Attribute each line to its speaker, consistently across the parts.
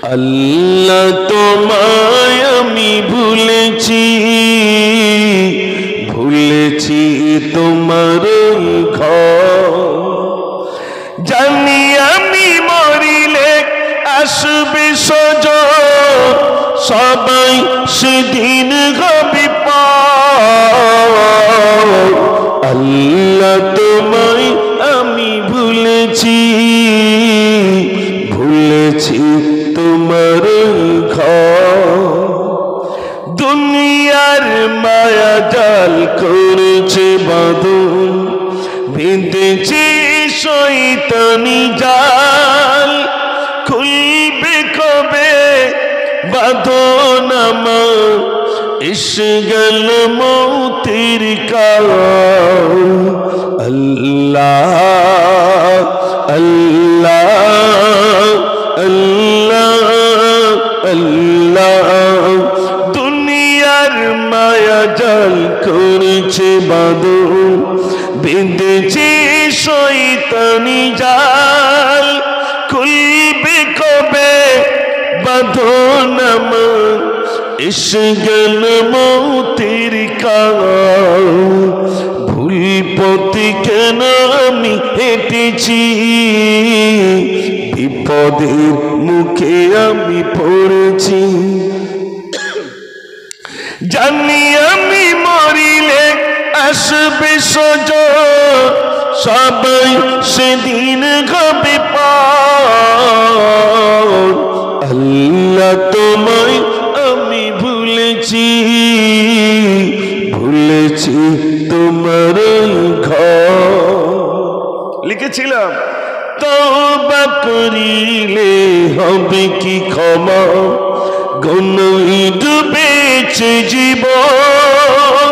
Speaker 1: আল্লাহ তোমায় আমি ভুলেছি, ভুলেছি তোমার ঘর। জানি আমি মরিলে আসবে সজন, সবাই সেদিন হবে পার। আল্লাহ তোমায় আমি ভুলেছি, ভুলেছি তোমার ঘর। দুনিয়ার মায়া জাল করেছে বাঁধন, বেঁধেছে শয়তানি জাল। খুলবে কবে বাঁধন আমার, এসে গেল মৌতের কাল। আল্লাহ আল্লাহ আল্লাহ আল্লাহ। দুনিয়ার মায়া জাল করেছে বাঁধন, বেঁধেছে শয়তানি জাল। খুলবে কবে বাঁধন আমার, এসে গেল মৌতের কাল। ভুল পথে কেন আমি হেঁটেছি, বিপদের মুখে আমি পড়েছি। জানি আমি মরিলে আসবে সজন, সবাই সেদিন হবে পার। আল্লাহ তোমায় আমি ভুলেছি, ভুলেছি তোমার ঘর। লিখেছিলাম তওবা করিলে হবে কি ক্ষমা, গুনাহে ডুবেছে জীবন।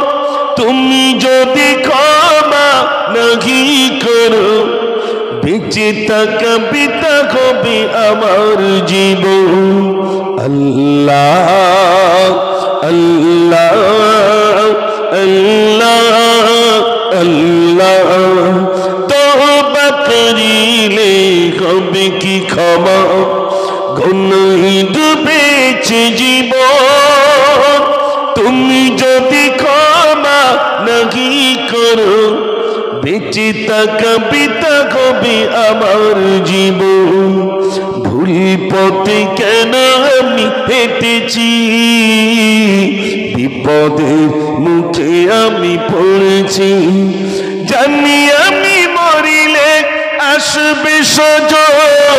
Speaker 1: তুমি যদি ক্ষমা নাহি করো, বেঁচে থাকা পিতা হবে আমার জীবন। আল্লাহ আল্লাহ আল্লাহ আল্লাহ। তওবা করিলে হবে কি ক্ষমা, গুনাহে ডুবেছে জীবন। তুমি যদি ক্ষমা নাহি করো, বেঁচে থাকা পিতা হবে আমার জীবন। ভুল পথে কেন আমি হেঁটেছি, বিপদের মুখে আমি পড়েছি। জানি আমি মরিলে আসবে সজন,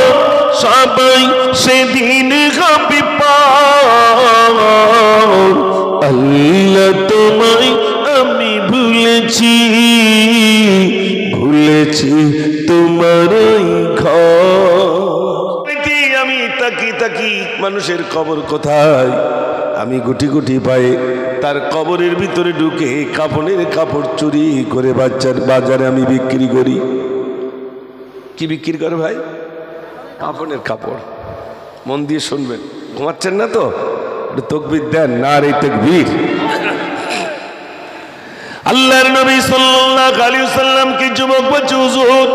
Speaker 1: সবাই সেদিন হবে পার। আল্লাহ তোমায় আমি ভুলেছি, ভুলেছি তোমার ঘর। আমি তাকি তাকি মানুষের কবর কোথায়, আমি গুটি গুটি পায়ে তার কবরের ভিতরে ঢুকে কাফনের কাপড় চুরি করে বাজারে আমি বিক্রি করি। কি বিক্রি করে ভাই? কাফনের কাপড়। মন দিয়ে শুনবেন, ঘুমাচ্ছেন না তো? তাকবীর দেন, নারে তাকবীর। আল্লাহর নবী সাল্লাল্লাহু আলাইহি ওয়াসাল্লাম কি যুবক বলছে, হুজুর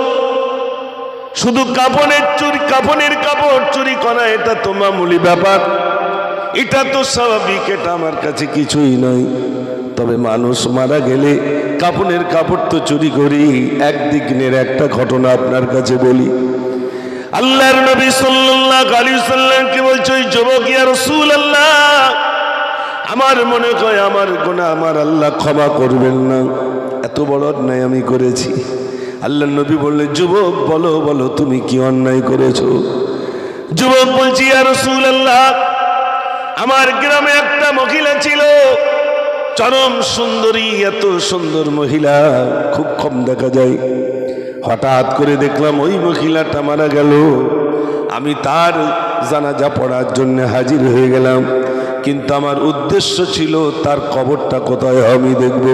Speaker 1: শুধু কাফনের কাপড় চুরি করা এটা তো মামুলি ব্যাপার, এটা তো স্বাভাবিক, এটা আমার কাছে কিছুই নয়। তবে মানুষ মারা গেলে কাফনের কাপড় তো চুরি করি। একদিনের একটা ঘটনা আপনার কাছে বলি। আল্লাহর নবী সাল্লাল্লাহু আলাইহি ওয়াসাল্লাম কি বলছে, ওই যুবক, ইয়া রাসূলুল্লাহ, আমার মনে হয় আমার গুনাহ আমার আল্লাহ ক্ষমা করবেন না, এত বড় অন্যায় আমি করেছি। আল্লাহর নবী বললেন, যুবক বলো বলো তুমি কি অন্যায় করেছো? যুবক বলছি, ইয়া রাসূলুল্লাহ, আমার গ্রামে একটা মহিলা ছিল, চরম সুন্দরী, এত সুন্দর মহিলা খুব কম দেখা যায়। হঠাৎ করে দেখলাম ওই মহিলাটা মারা গেল। আমি তার জানাজা পড়ার জন্য হাজির হয়ে গেলাম, কিন্তু আমার উদ্দেশ্য ছিল তার কবরটা কোথায় আমি দেখব।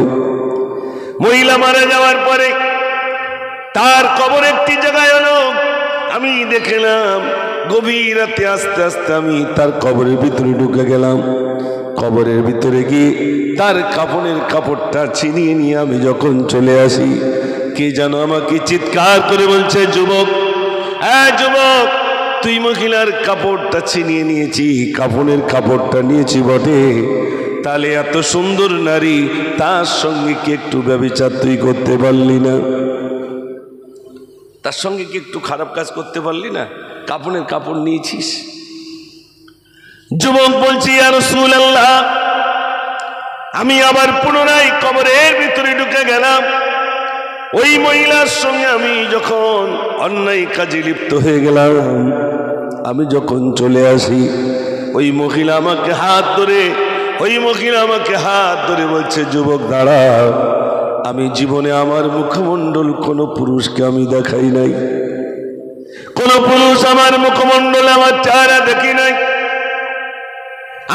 Speaker 1: মহিলা মারা যাওয়ার পরে তার কবর একটি জায়গায় হলো, আমি দেখলাম। গভীর রাতে আস্তে আস্তে আমি তার কবরের ভিতরে ঢুকে গেলাম। কবরের ভিতরে গিয়ে তার কাফনের কাপড়টা ছিনিয়ে নিয়ে আমি যখন চলে আসি, কে যেন আমাকে চিৎকার করে বলছে, যুবক, যুবক, তুই মহিলার কাপড়টা ছিনিয়ে নিয়েছি, কাফনের কাপড়টা নিয়েছি বটে, তাহলে এত সুন্দর নারী, তার সঙ্গে কি একটু ব্যভিচার তুই করতে পারলি না? তার সঙ্গে কি একটু খারাপ কাজ করতে পারলি না? কাফনের কাপড় নিয়েছিস। যুবক বলছি, ইয়া রাসূলুল্লাহ, আমি আবার পুনরায় কবরের ভিতরে ঢুকে গেলাম। ওই মহিলার সঙ্গে আমি যখন অন্যায় কাজে লিপ্ত হয়ে গেলাম, আমি যখন চলে আসি, ওই মহিলা আমাকে হাত ধরে বলছে, যুবক দাঁড়া, আমি জীবনে আমার মুখমণ্ডল কোনো পুরুষকে আমি দেখাই নাই, কোনো পুরুষ আমার মুখমণ্ডল, আমার চেহারা দেখি নাই।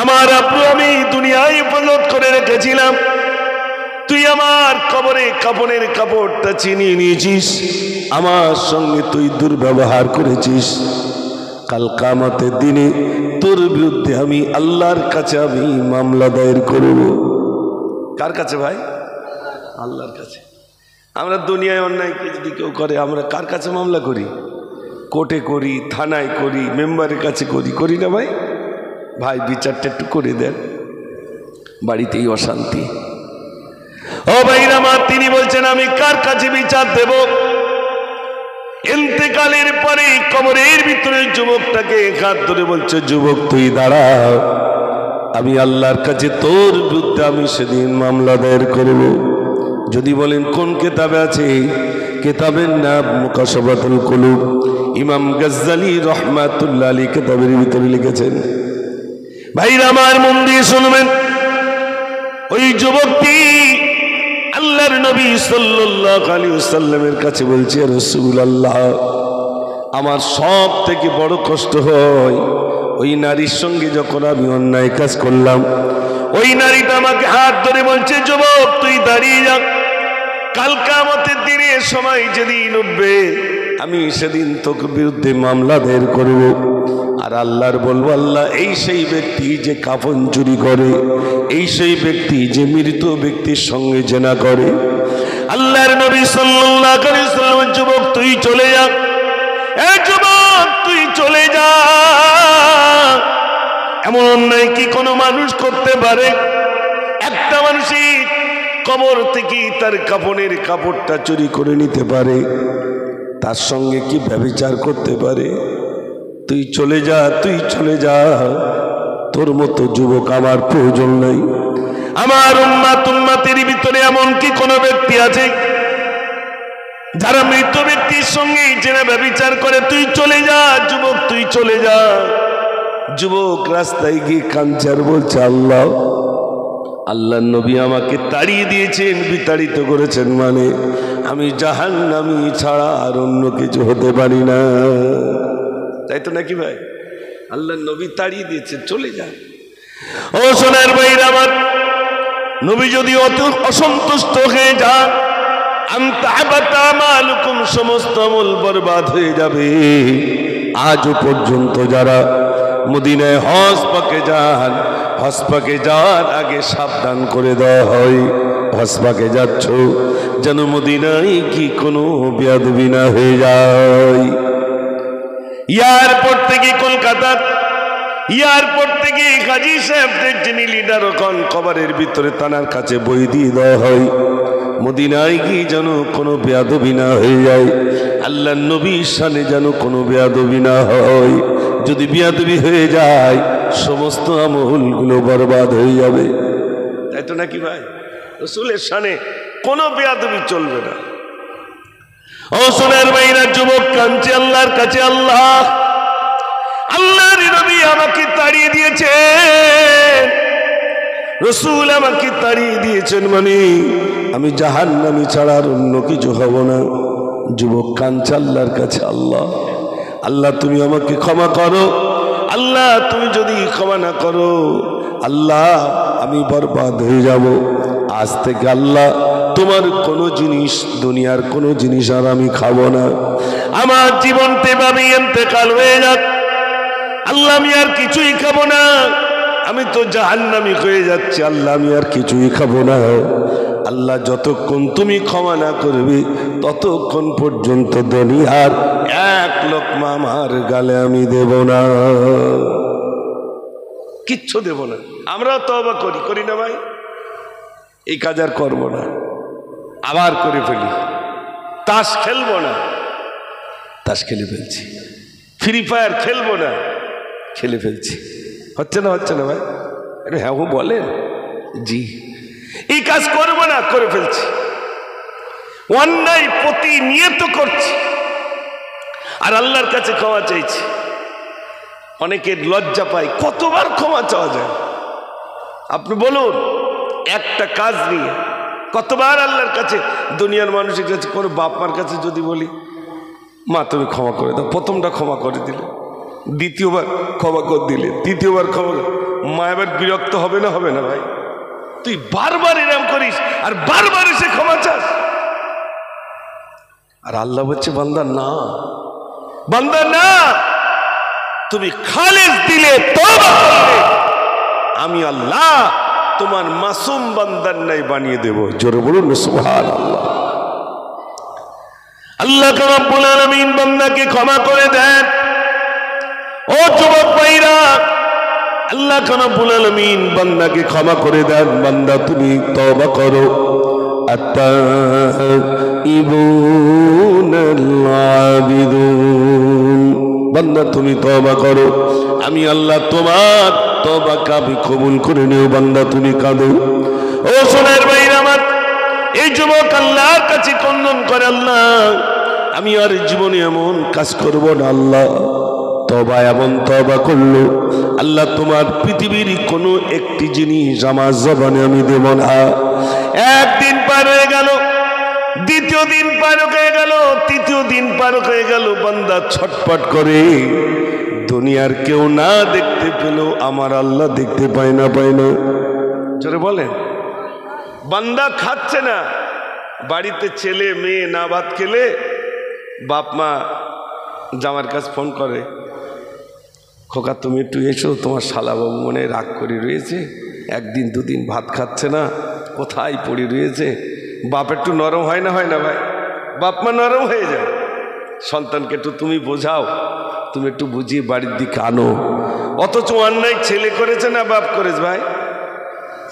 Speaker 1: আমার আব্বু আমি দুনিয়ায় হেফাজত করে রেখেছিলাম, তুই আমার কবরে কাফনের কাপড়টা ছিনিয়ে নিয়েছিস, আমার সঙ্গে তুই দুর্ব্যবহার করেছিস। কাল কিয়ামতের দিনে তোর বিরুদ্ধে আমি আল্লাহর কাছে আমি মামলা দায়ের করব। কার কাছে ভাই? আল্লাহর কাছে। আমরা দুনিয়ায় অন্যায় যদি কেউ করে, আমরা কার কাছে মামলা করি? কোর্টে করি, থানায় করি, মেম্বারের কাছে করি না ভাই? ভাই বিচারটা একটু করে দেন, বাড়িতেই অশান্তি। ও ভাইরা আমার, তিনি বলছেন আমি কার কাছে বিচার দেব? ইন্তেকালের পরে কবরের ভিতরে যুবকটাকে হাত ধরে বলছে, যুবক তুই দাঁড়া, আমি আল্লাহর কাছে তোর বিরুদ্ধে আমি সেদিন মামলা দায়ের করব। যদি বলেন কোন কিতাবে আছে? কিতাবের নাম মুকাশফাতুল কুলুব, ইমাম গজ্জালি রাহমাতুল্লাহ আলাইহি কিতাবের ভিতরে লিখেছেন। ভাইরা আমার, মন দিয়ে শুনবেন। ওই যুবকটি আল্লাহর নবী সাল্লাল্লাহু আলাইহি ওয়াসাল্লামের কাছে বলছে, রাসূলুল্লাহ, আমার সব থেকে বড় কষ্ট হয় ওই নারীর সঙ্গে যখন আমি অন্যায় কাজ করলাম। ওই নারীটা আমাকে হাত ধরে বলছে, যুবক তুই দাঁড়িয়ে যা, কাল কিয়ামতের দিনে সময় যেদিন উঠবে আমি সেদিন তোর বিরুদ্ধে মামলা দায়ের করব। আর আল্লাহর বলবো, আল্লাহ এই সেই ব্যক্তি যে কাফন চুরি করে, এই সেই ব্যক্তি যে মৃত ব্যক্তির সঙ্গে জেনা করে। আল্লাহর নবী সাল্লাল্লাহু আলাইহি ওয়াসাল্লাম, যুবক তুই চলে যা, এ যুবক তুই চলে যা। এমন অন্যায় কি কোনো মানুষ করতে পারে? একটা মানুষই কবর থেকে তার কাফনের কাপড়টা চুরি করে নিতে পারে, তার সঙ্গে কি ব্যভিচার করতে পারে? তুই চলে যা, তুই চলে যা, তোর মতো যুবক আমার প্রয়োজন নাই। আমার উম্মতের ভিতরে এমন কি কোনো ব্যক্তি আছে যারা মৃত ব্যক্তির সঙ্গে জেনা ব্যভিচার করে? তুই চলে যা যুবক, তুই চলে যা। যুবক রাস্তায় গিয়ে কাঞ্চার বলছে, আল্লাহ নবী আমাকে তাড়িয়ে দিয়েছেন, বিতাড়িত করেছেন, মানে আমি জাহান্নামী ছাড়া আর অন্য কিছু হতে পারি না। তাই তো নাকি ভাই? আল্লাহ নবী তাড়িয়ে দিয়েছেন, চলে যা। ও সোনার ভাইরা আমার, নবী যদি অসন্তুষ্ট হয়ে যান, সমস্ত আমল বরবাদ হয়ে যাবে। আজও পর্যন্ত যারা মদিনায় হজ পাকে যান, হজ পাকে যাওয়ার আগে সাবধান করে দেওয়া হয়, হজ পাকে যাচ্ছ যেন মদিনায় কি কোনো বেয়াদবি না হয়ে যায়। এয়ারপোর্ট থেকে কলকাতা, এয়ারপোর্ট থেকে গাজী সাহেবদের যিনি লিডার, ওখান কবরের ভিতরে তানার কাছে বই দিয়ে দেওয়া হয়, মদিনায় গিয়ে যেন কোনো বেয়াদবি না হয়ে যায়, আল্লাহ নবীর শানে যেন কোনো বেয়াদবি না হয়। যদি বেয়াদবি হয়ে যায় সমস্ত আমলগুলো বরবাদ হয়ে যাবে। তাই তো নাকি ভাই? রাসূলের শানে কোনো বেয়াদবি চলবে না। ও সোনার ভাইরা, যুবক কাঁদছে আল্লাহর কাছে, আল্লাহর নবী আমাকে তাড়িয়ে দিয়েছেন, রাসূল আমাকে তাড়িয়ে দিয়েছেন, মানে আমি জাহান্নামী ছাড়া আর অন্য কিছু হব না। যুবক কাঁদছে আল্লাহর কাছে, আল্লাহ তুমি আমাকে ক্ষমা করো, আল্লাহ তুমি যদি ক্ষমা না করো, আল্লাহ আমি বরবাদ হয়ে যাব। আজ থেকে আল্লাহ তোমার কোনো জিনিস, দুনিয়ার কোনো জিনিস আর আমি খাবো না। আমার জীবনতে ভাবে ইন্তেকাল হয়ে যাক, আল্লাহ আমি আর কিছুই খাবো না, আমি তো জাহান্নামী হয়ে যাচ্ছি, আল্লাহ আমি আর কিছুই খাবো না। আল্লাহ যতক্ষণ তুমি ক্ষমা না করবে ততক্ষণ পর্যন্ত দুনিয়ার এক লোকমা আমার গালে আমি দেব না, কিচ্ছু দেব না। আমরাও তওবা করি না ভাই? এই কাজ আর করবো না, আবার করে ফেলি। তাস খেলবো না, তাস খেলে ফেলছি। ফ্রি ফায়ার খেলবো না, খেলে ফেলছি। হচ্ছে না ভাই? আরে হ্যাঁ বলেন জি। এই কাজ করবো না, করে ফেলছি। অন্যায় প্রতিনিয়ত করছি আর আল্লাহর কাছে ক্ষমা চাইছি। অনেকের লজ্জা পায়, কতবার ক্ষমা চাওয়া যায়? আপনি বলুন, একটা কাজ নিয়ে কতবার আল্লাহর কাছে, দুনিয়ার মানুষের কাছে, কোনো বাপ মার কাছে যদি বলি মা তুমি ক্ষমা করে দাও, প্রথমটা ক্ষমা করে দিলে, দ্বিতীয়বার ক্ষমা করে দিলে, তৃতীয়বার ক্ষমা, মা এবার বিরক্ত হবে না ভাই? তুই বারবার এরম করিস আর বারবার এসে ক্ষমা চাস। আর আল্লাহ বলছে বান্দা না, তুমি খালিস দিলে, তওবা করলে, আমি আল্লাহ তোমার মাসুম বান্দার নাই বানিয়ে দেব। জোরে বলুন সুবহানাল্লাহ। আল্লাহ রাব্বুল আলামিন বান্দাকে ক্ষমা করে দেন। ও যুবক ভাইরা, আল্লাহ রাব্বুল আলামিন বান্দাকে ক্ষমা করে দেন। বান্দা তুমি তওবা করো। আত-তাইবুনাল আবিদুন, বান্দা তুমি তওবা করো, আমি আল্লাহ তোমার তওবাকে আমি কবুল করে নেব। বান্দা তুমি কাঁদো। ও সোনার ভাইরা আমার, এই যুবক আল্লাহর কাছে ক্রন্দন করে, আল্লাহ আমি আর জীবনে এমন কাজ করব না। আল্লাহ তওবা এমন তওবা করলো, আল্লাহ তোমার পৃথিবীর কোনো একটি জিনিস আমার জবানে আমি দেব না। একদিন পার হয়ে গেল, দ্বিতীয় দিন পার হয়ে গেল, তৃতীয় দিন পার হয়ে গেল, বান্দা ছটফট করে। দুনিয়ার কেউ না দেখতে পেলেও আমার আল্লাহ দেখতে পায় না। জোরে বলেন। বান্দা খাচ্ছে না, বাড়িতে ছেলে মেয়ে না ভাত খেলে বাপ মা জামার কাছে ফোন করে, খোকা তুমি একটু এসো, তোমার শালাবাবু মনে রাগ করে রয়েছে, একদিন দুদিন ভাত খাচ্ছে না, কোথায় পড়ে রয়েছে। বাপ একটু নরম হয় না ভাই? বাপ মা নরম হয়ে যায়। সন্তানকে একটু তুমি বোঝাও, তুমি একটু বুঝিয়ে বাড়ির দিকে আনো। অথচ অন্যায় ছেলে করেছে না বাপ করেছে? ভাই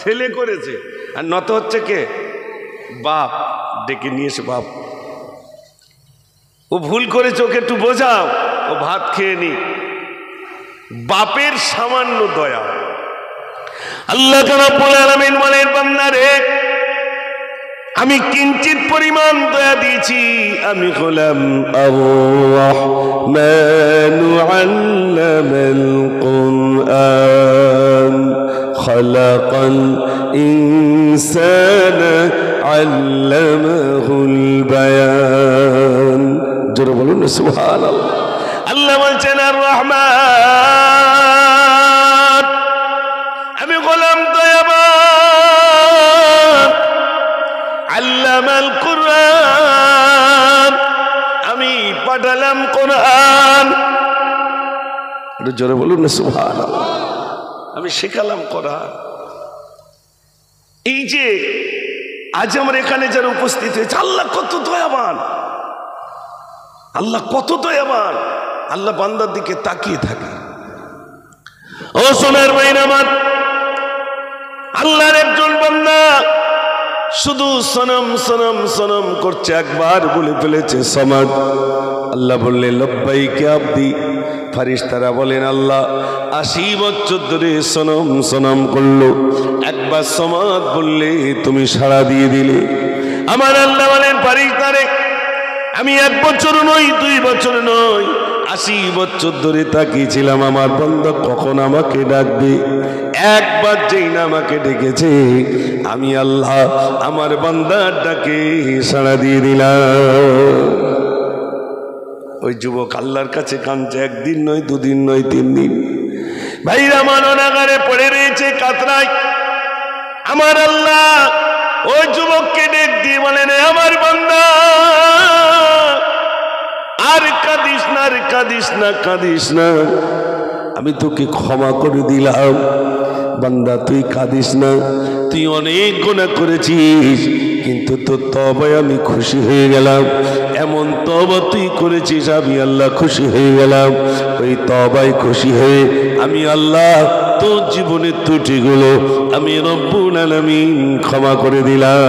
Speaker 1: ছেলে করেছে, আর নত হচ্ছে কে? বাপ। ডেকে নিয়ে এসে, বাপ ও ভুল করেছে, ওকে একটু বোঝাও, ও ভাত খেয়ে নি। বাপের সামান্য দয়া। আল্লাহ রাব্বুল আলামিন বলেন, বান্দা রে আমি কিঞ্চিত পরিমাণ দয়া দিয়েছি। আমি হলাম আর-রাহমানু আল্লামাল কুরআন খালাকাল ইনসানা আল্লামাহুল বায়ান। জোরে বলুন সুবহানাল্লাহ। আল্লাহ বলছেন আর-রাহমান, আমি গোলাম দয়াবান। আল্লামাল কুরআন, আমি পাঠালাম কোরআন। জোরে বলুন সুবহানাল্লাহ। আমি শেখালাম কোরআন। এই যে আজ আমরা এখানে যারা উপস্থিত হয়েছে, আল্লাহ কত দয়াবান, আল্লাহ কত দয়াবান। আল্লাহ বান্দার দিকে তাকিয়ে থাকে। ও সোনার ভাইরা আমার, আল্লাহর একজন বান্দা শুধু সনম সনম সনম করছে, একবার বলে ফেলেছে সমাদ। আল্লাহ বললেন লব্বাইকা আব্দি। ফারিস্তারা বলেন আল্লাহ 80 বছর ধরে সনম সনম করলো, একবার সমাদ বললে তুমি সাড়া দিয়ে দিলে। আমার আল্লাহ বলেন ফারিস্তারে, আমি 1 বছর নই, 2 বছর নই, 80 বছর ধরে তাকিয়েছিলাম আমার বান্দা কখন আমাকে ডাকবে। একবার যেই না আমাকে ডেকেছে, আমি আল্লাহ আমার বান্দার ডাকে সাড়া দিয়ে দিলাম। ওই যুবক আল্লাহর কাছে কাঁদছে, 1 দিন নয়, 2 দিন নয়, 3 দিন। ভাইরা মাননাগারে পড়ে রয়েছে কাতরায়। আমার আল্লাহ ওই যুবককে ডেক দিয়ে বলেন, আমার বান্দা আর কাঁদিস না, আর কাঁদিস না, কাঁদিস না, আমি তোকে ক্ষমা করে দিলাম। বান্দা তুই কাঁদিস না, তুই অনেক গুনাহ করেছিস, কিন্তু তোর তওবায় আমি খুশি হয়ে গেলাম। এমন তওবা তুই করেছিস, আমি আল্লাহ খুশি হয়ে গেলাম। ওই তওবায় খুশি হয়ে আমি আল্লাহ তোর জীবনের ত্রুটিগুলো আমি রব্বুল আলামিন ক্ষমা করে দিলাম।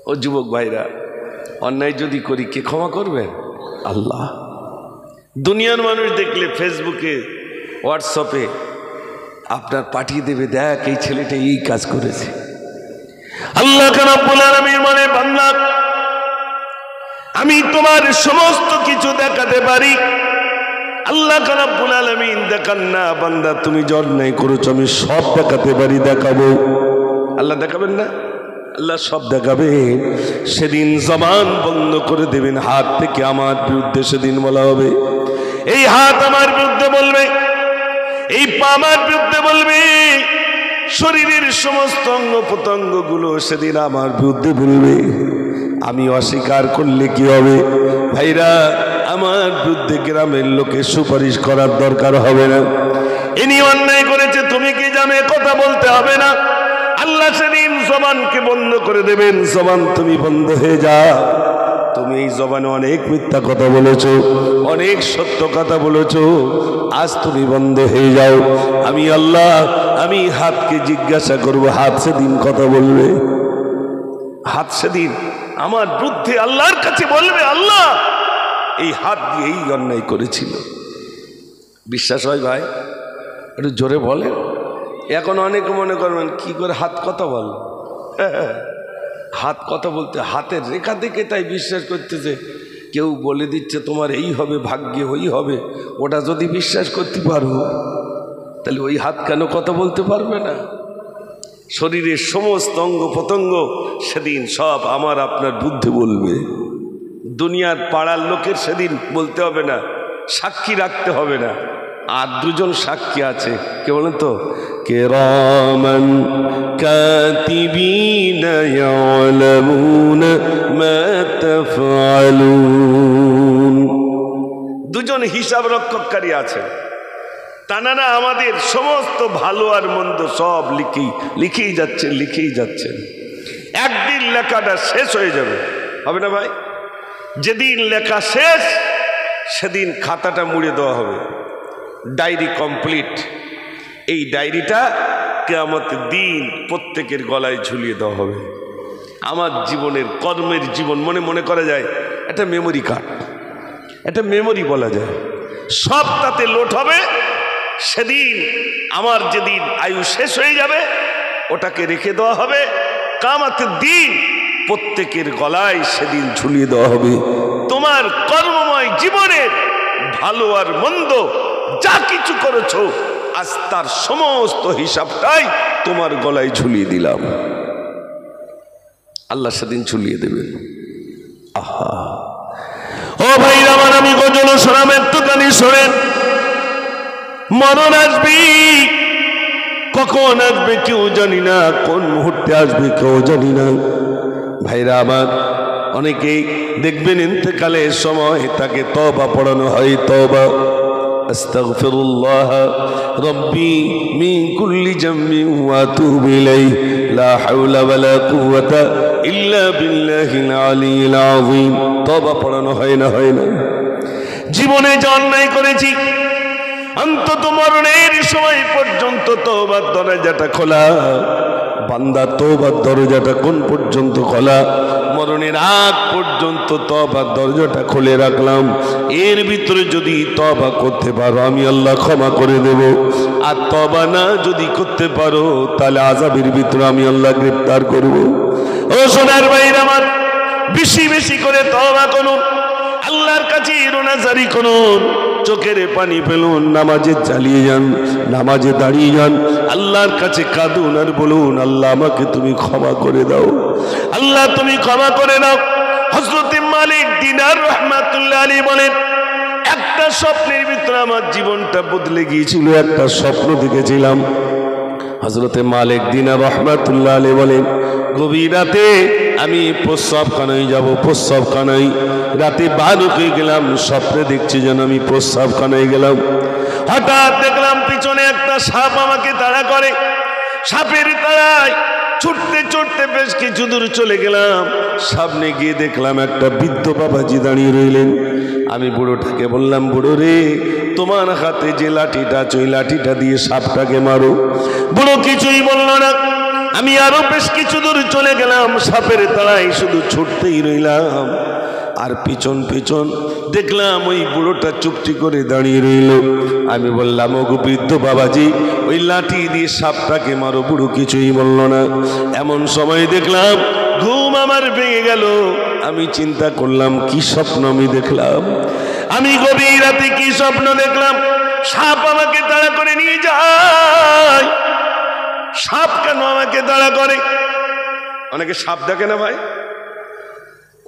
Speaker 1: ও যুবক ভাইরা, অন্যায় যদি করি কে ক্ষমা করবেন? আল্লাহ। দুনিয়ার মানুষ দেখলে ফেসবুকে, হোয়াটসঅ্যাপে আপনার পাঠিয়ে দেবে, দেখ এই ছেলেটা এই কাজ করেছে। আল্লাহ রাব্বুল আলামিন মানে বান্দা, আমি তোমার সমস্ত কিছু দেখাতে পারি। আল্লাহ রাব্বুল আলামিন দেখান না, বান্দা তুমি যে অন্যায় করেছো আমি সব দেখাতে পারি, দেখাবো। আল্লাহ দেখাবেন না? আল্লাহ সব দেখাবেন। সেদিন জবান বন্ধ করে দেবেন, হাত থেকে আমার বিরুদ্ধে সেদিন বলা হবে, এই হাত আমার বিরুদ্ধে বলবে, এই পা আমার বিরুদ্ধে বলবে, শরীরের সমস্ত অঙ্গ প্রত্যঙ্গ গুলো সেদিন আমার বিরুদ্ধে বলবে। আমি অস্বীকার করলে কি হবে? ভাইরা, আমার বিরুদ্ধে গ্রামের লোকে সুপারিশ করার দরকার হবে না। ইনি অন্যায় করেছে, তুমি কি জানো, কথা বলতে হবে না। আল্লাহ সেদিন জবানকে বন্ধ করে দেবেন, জবান তুমি বন্ধ হয়ে যাও। তুমি এই জবানে অনেক মিথ্যা কথা বলেছো, অনেক সত্য কথা বলেছো, আজ তুমি বন্ধ হয়ে যাও। আমি আল্লাহ, আমি হাতকে জিজ্ঞাসা করব, হাত সেদিন কথা বলবে। হাত সেদিন আমার বিরুদ্ধে আল্লাহর কাছে বলবে, আল্লাহ এই হাত দিয়ে এই অন্যায় করেছিল। বিশ্বাস হয় ভাই? একটু জোরে বলেন। এখন অনেকে মনে করবেন কি করে হাত কথা বল, হাত কথা বলতে হাতের রেখা দেখে তাই বিশ্বাস করতেছে। কেউ বলে দিচ্ছে তোমার এই হবে, ভাগ্যে ওই হবে। ওটা যদি বিশ্বাস করতে পারো তাহলে ওই হাত কেন কথা বলতে পারবে না? শরীরের সমস্ত অঙ্গ প্রত্যঙ্গ সেদিন সব আমার আপনার বুদ্ধি বলবে। দুনিয়ার পাড়ার লোকের সেদিন বলতে হবে না, সাক্ষী রাখতে হবে না। আর দুজন সাক্ষী আছে, কে বলেন তো? কিরামান কাতিবিনা ইয়ালামুনা মা তাফআলুন। দুজন হিসাব রক্ষককারী আছে, তানারা আমাদের সমস্ত ভালো আর মন্দ সব লিখেই যাচ্ছেন। একদিন লেখাটা শেষ হয়ে যাবে, হবে না ভাই? যেদিন লেখা শেষ সেদিন খাতাটা মুড়ে দেওয়া হবে, ডায়েরি কমপ্লিট। এই ডায়েরিটা কিয়ামতের দিন প্রত্যেকের গলায় ঝুলিয়ে দেওয়া হবে। আমার জীবনের কর্মের জীবন মনে করা যায় একটা মেমোরি কার্ড, একটা মেমোরি বলা যায়, সব তাতে লোড হবে। সেদিন আমার যেদিন আয়ু শেষ হয়ে যাবে ওটাকে রেখে দেওয়া হবে। কিয়ামতের দিন প্রত্যেকের গলায় সেদিন ঝুলিয়ে দেওয়া হবে। তোমার কর্মময় জীবনের ভালো আর মন্দ যা কিছু করেছো আজ তার সমস্ত হিসাবটাই তোমার গলায় ঝুলিয়ে দিলাম। আল্লাহ সেদিন ঝুলিয়ে দেবেন। আহা, ও ভাই আমার, আমি গজল শোনাম, একটুখানি শোনেন। মরণ আসবি, কখন আসবে কেউ জানি না, কোন মুহূর্তে আসবে কেউ জানি না। ভাইরা আমার, অনেকেই দেখবেন ইন্তেকালের সময় তাকে তওবা পড়ানো হয়, তওবা আস্তাগফিরুল্লাহ রব্বি মিন কুল্লি জামবিন ওয়া আতুবু ইলাইহি লা হাওলা ওয়ালা কুওয়াতা ইল্লা বিল্লাহিল আলিয়্যিল আযীম। তওবা পড়ানো হয় না? জীবনে যে অন্যায় করেছি অন্তত মরণের সময় পর্যন্ত তওবার দরজাটা খোলা। বান্দা, তওবার দরজাটা কোন পর্যন্ত খোলা? মরণের আগ পর্যন্ত তওবার দরজাটা খুলে রাখলাম। এর ভিতরে যদি তওবা করতে পারো আমি আল্লাহ ক্ষমা করে দেব, আর তওবা না যদি করতে পারো তাহলে আযাবের ভিতরে আমি আল্লাহ গ্রেফতার করব। ও সোনার ভাইরা আমার, বেশি বেশি করে তওবা করুন, আল্লাহর কাছে রোনাজারি করুন, চোখের পানি ফেলুন, নামাজে চালিয়ে যান, নামাজে দাঁড়িয়ে যান, আল্লাহর কাছে কাঁদুন আর বলুন, আল্লাহ আমাকে তুমি ক্ষমা করে দাও, আল্লাহ তুমি ক্ষমা করে দাও। হযরত মালিক দিনার রাহমাতুল্লাহ আলাইহি বলেন, একটা স্বপ্নের ভিতরে আমার জীবনটা বদলে গিয়েছিল। একটা স্বপ্ন দেখেছিলাম। হযরত মালিক দিনার রাহমাতুল্লাহ আলাইহি বলেন, গভীর রাতে আমি প্রস্রাবখানায় যাব, প্রস্রাবখানায় রাতে বার হয়ে গেলাম, স্বপ্নে দেখছি যেন আমি প্রস্রাবখানায় গেলাম। হঠাৎ দেখলাম পিছনে একটা একটা সাপ আমাকে তাড়া করে। সাপের তাড়ায় ছুটতে ছুটতে বেশ কিছু দূর চলে গেলাম। সামনে গিয়ে দেখলাম একটা বৃদ্ধ বাবাজি দাঁড়িয়ে রইলেন। আমি বুড়োটাকে বললাম, বুড়ো রে, তোমার হাতে যে লাঠিটা আছে ওই লাঠিটা দিয়ে সাপটাকে মারো। বুড়ো কিছুই বলল না। আমি আরো বেশ কিছু দূর চলে গেলাম, সাপের তাড়ায় শুধু ছুটতেই রইলাম। আর পিছন পিছন দেখলাম ওই বুড়োটা চুপটি করে দাঁড়িয়ে রইল। আমি বললাম, ওগো বৃদ্ধ বাবাজি, ওই লাঠি দিয়ে সাপটাকে মারো। বুড়ো কিছুই বলল না। এমন সময় দেখলাম ঘুম আমার ভেঙে গেল। আমি চিন্তা করলাম, কি স্বপ্ন আমি দেখলাম? আমি গভীর রাতে কি স্বপ্ন দেখলাম? সাপ আমাকে তাড়া করে নিয়ে যায়। সাপ কেন আমাকে তাড়া করে? অনেকে সাপ দেখে না ভাই,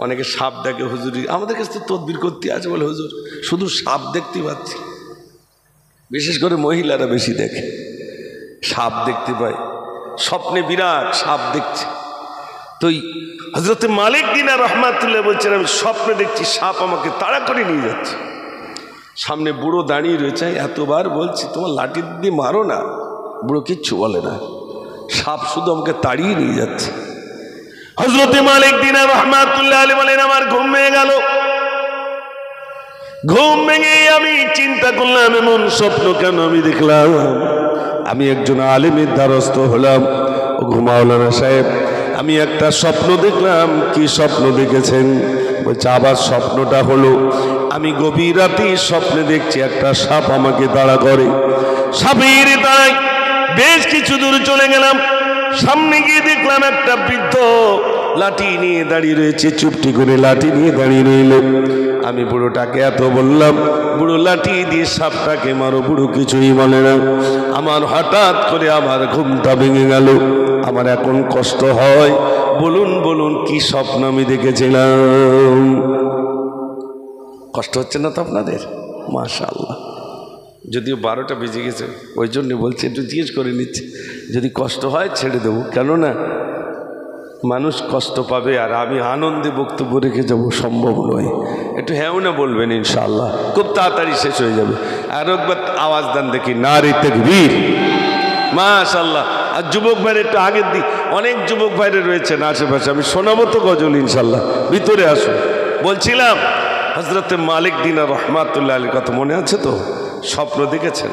Speaker 1: অনেকে সাপ দেখে। হুজুরি আমাদের কাছে তো তদবির করতে আছে বলে হুজুর শুধু সাপ দেখতে পাচ্ছি। বিশেষ করে মহিলারা বেশি দেখে, সাপ দেখতে পায়, স্বপ্নে বিরাট সাপ দেখছে। তো হযরত মালিক দিনার রহমাতুল্লাহ বলছেন, আমি স্বপ্নে দেখছি সাপ আমাকে তাড়া করে নিয়ে যাচ্ছে। সামনে বুড়ো দাঁড়িয়ে রয়েছে। এতবার বলছি তোমার লাঠি দিয়ে মারো না, বুড়ো কিচ্ছু বলে না। সাপ শুধু আমাকে তাড়িয়ে নিয়ে যাচ্ছে। হযরত মালিক দিনার রহমাতুল্লাহ আলাইহি বলেন, আমার ঘুম ভেঙে গেল। ঘুম ভেঙে আমি চিন্তা করলাম, এমন স্বপ্ন কেন আমি দেখলাম? আমি একজন আলেমের দ্বারস্থ হলাম। ও মাওলানা সাহেব, আমি একটা স্বপ্ন দেখলাম। কি স্বপ্ন দেখেছেন? বলছে, আবার স্বপ্নটা হলো আমি গভীর রাতে স্বপ্নে দেখছি একটা সাপ আমাকে তাড়া করে। সাপের তাড়ায় বেশ কিছু দূর চলে গেলাম। সামনে গিয়ে দেখলাম একটা বৃদ্ধ লাঠি নিয়ে দাঁড়িয়ে রয়েছে, চুপটি করে লাঠি নিয়ে দাঁড়িয়ে রইল। আমি বুড়োটাকে এত বললাম, বুড়ো লাঠি দিয়ে সাপটাকে মারো। বুড়ো কিছুই বলে না। আমার হঠাৎ করে আমার ঘুমটা ভেঙে গেল। আমার এখন কষ্ট হয়। বলুন বলুন, কি স্বপ্ন আমি দেখেছিলাম? কষ্ট হচ্ছে না তো আপনাদের? মাশাআল্লাহ। যদিও 12টা বেজে গেছে, ওই জন্য বলছি একটু জিজ্ঞেস করে নিচ্ছে। যদি কষ্ট হয় ছেড়ে দেবো, কেননা মানুষ কষ্ট পাবে আর আমি আনন্দে বক্তব্য রেখে যাবো সম্ভব নয়। একটু হ্যাঁ না বলবেন, ইনশাআল্লাহ খুব তাড়াতাড়ি শেষ হয়ে যাবে। আর একবার আওয়াজ দেন দেখি, নারে তাকবীর। মাশাআল্লাহ। আর যুবক ভাইয়ের একটু আগের দিক, অনেক যুবক ভাইরে রয়েছেন আশেপাশে, আমি শোনাবো তো গজল ইনশাআল্লাহ। ভিতরে আসুন। বলছিলাম হযরত মালিক দিনার রহমাতুল্লাহ আলাইহির কথা মনে আছে তো? স্বপ্ন দেখেছেন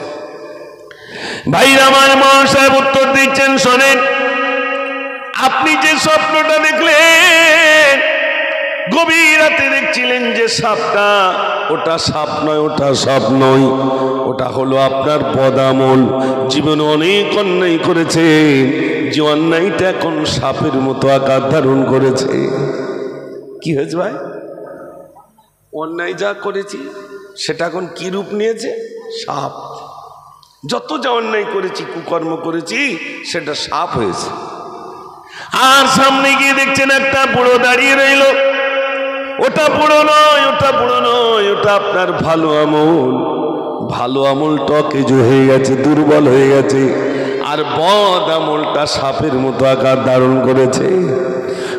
Speaker 1: ভাইরা? আমার মহাশয় উত্তর দিচ্ছেন, শোনেন। আপনি যে স্বপ্নটা দেখলেন, গভীর রাতে দেখছিলেন যে সাপটা, ওটা সাপ নয়, ওটা সাপ নয়, ওটা হলো আপনার বদামল। জীবনে অনেক অন্যায় করেছে, যে অন্যায়টা এখন সাপের মতো আকার ধারণ করেছে। কি হয়েছে ভাই? অন্যায় যা করেছি সেটা এখন কি রূপ নিয়েছে? সাপ। যত যা অন্যায় করেছি, কুকর্ম করেছি, সেটা সাপ হয়েছে। আর সামনে গিয়ে দেখছেন একটা বুড়ো দাঁড়িয়ে রইল। ওটা বুড়ো নয়, ওটা বুড়ো নয়, ওটা আপনার ভালো আমল। ভালো আমলটা কেজো হয়ে গেছে, দুর্বল হয়ে গেছে। আর বদ আমলটা সাপের মতো আকার ধারণ করেছে।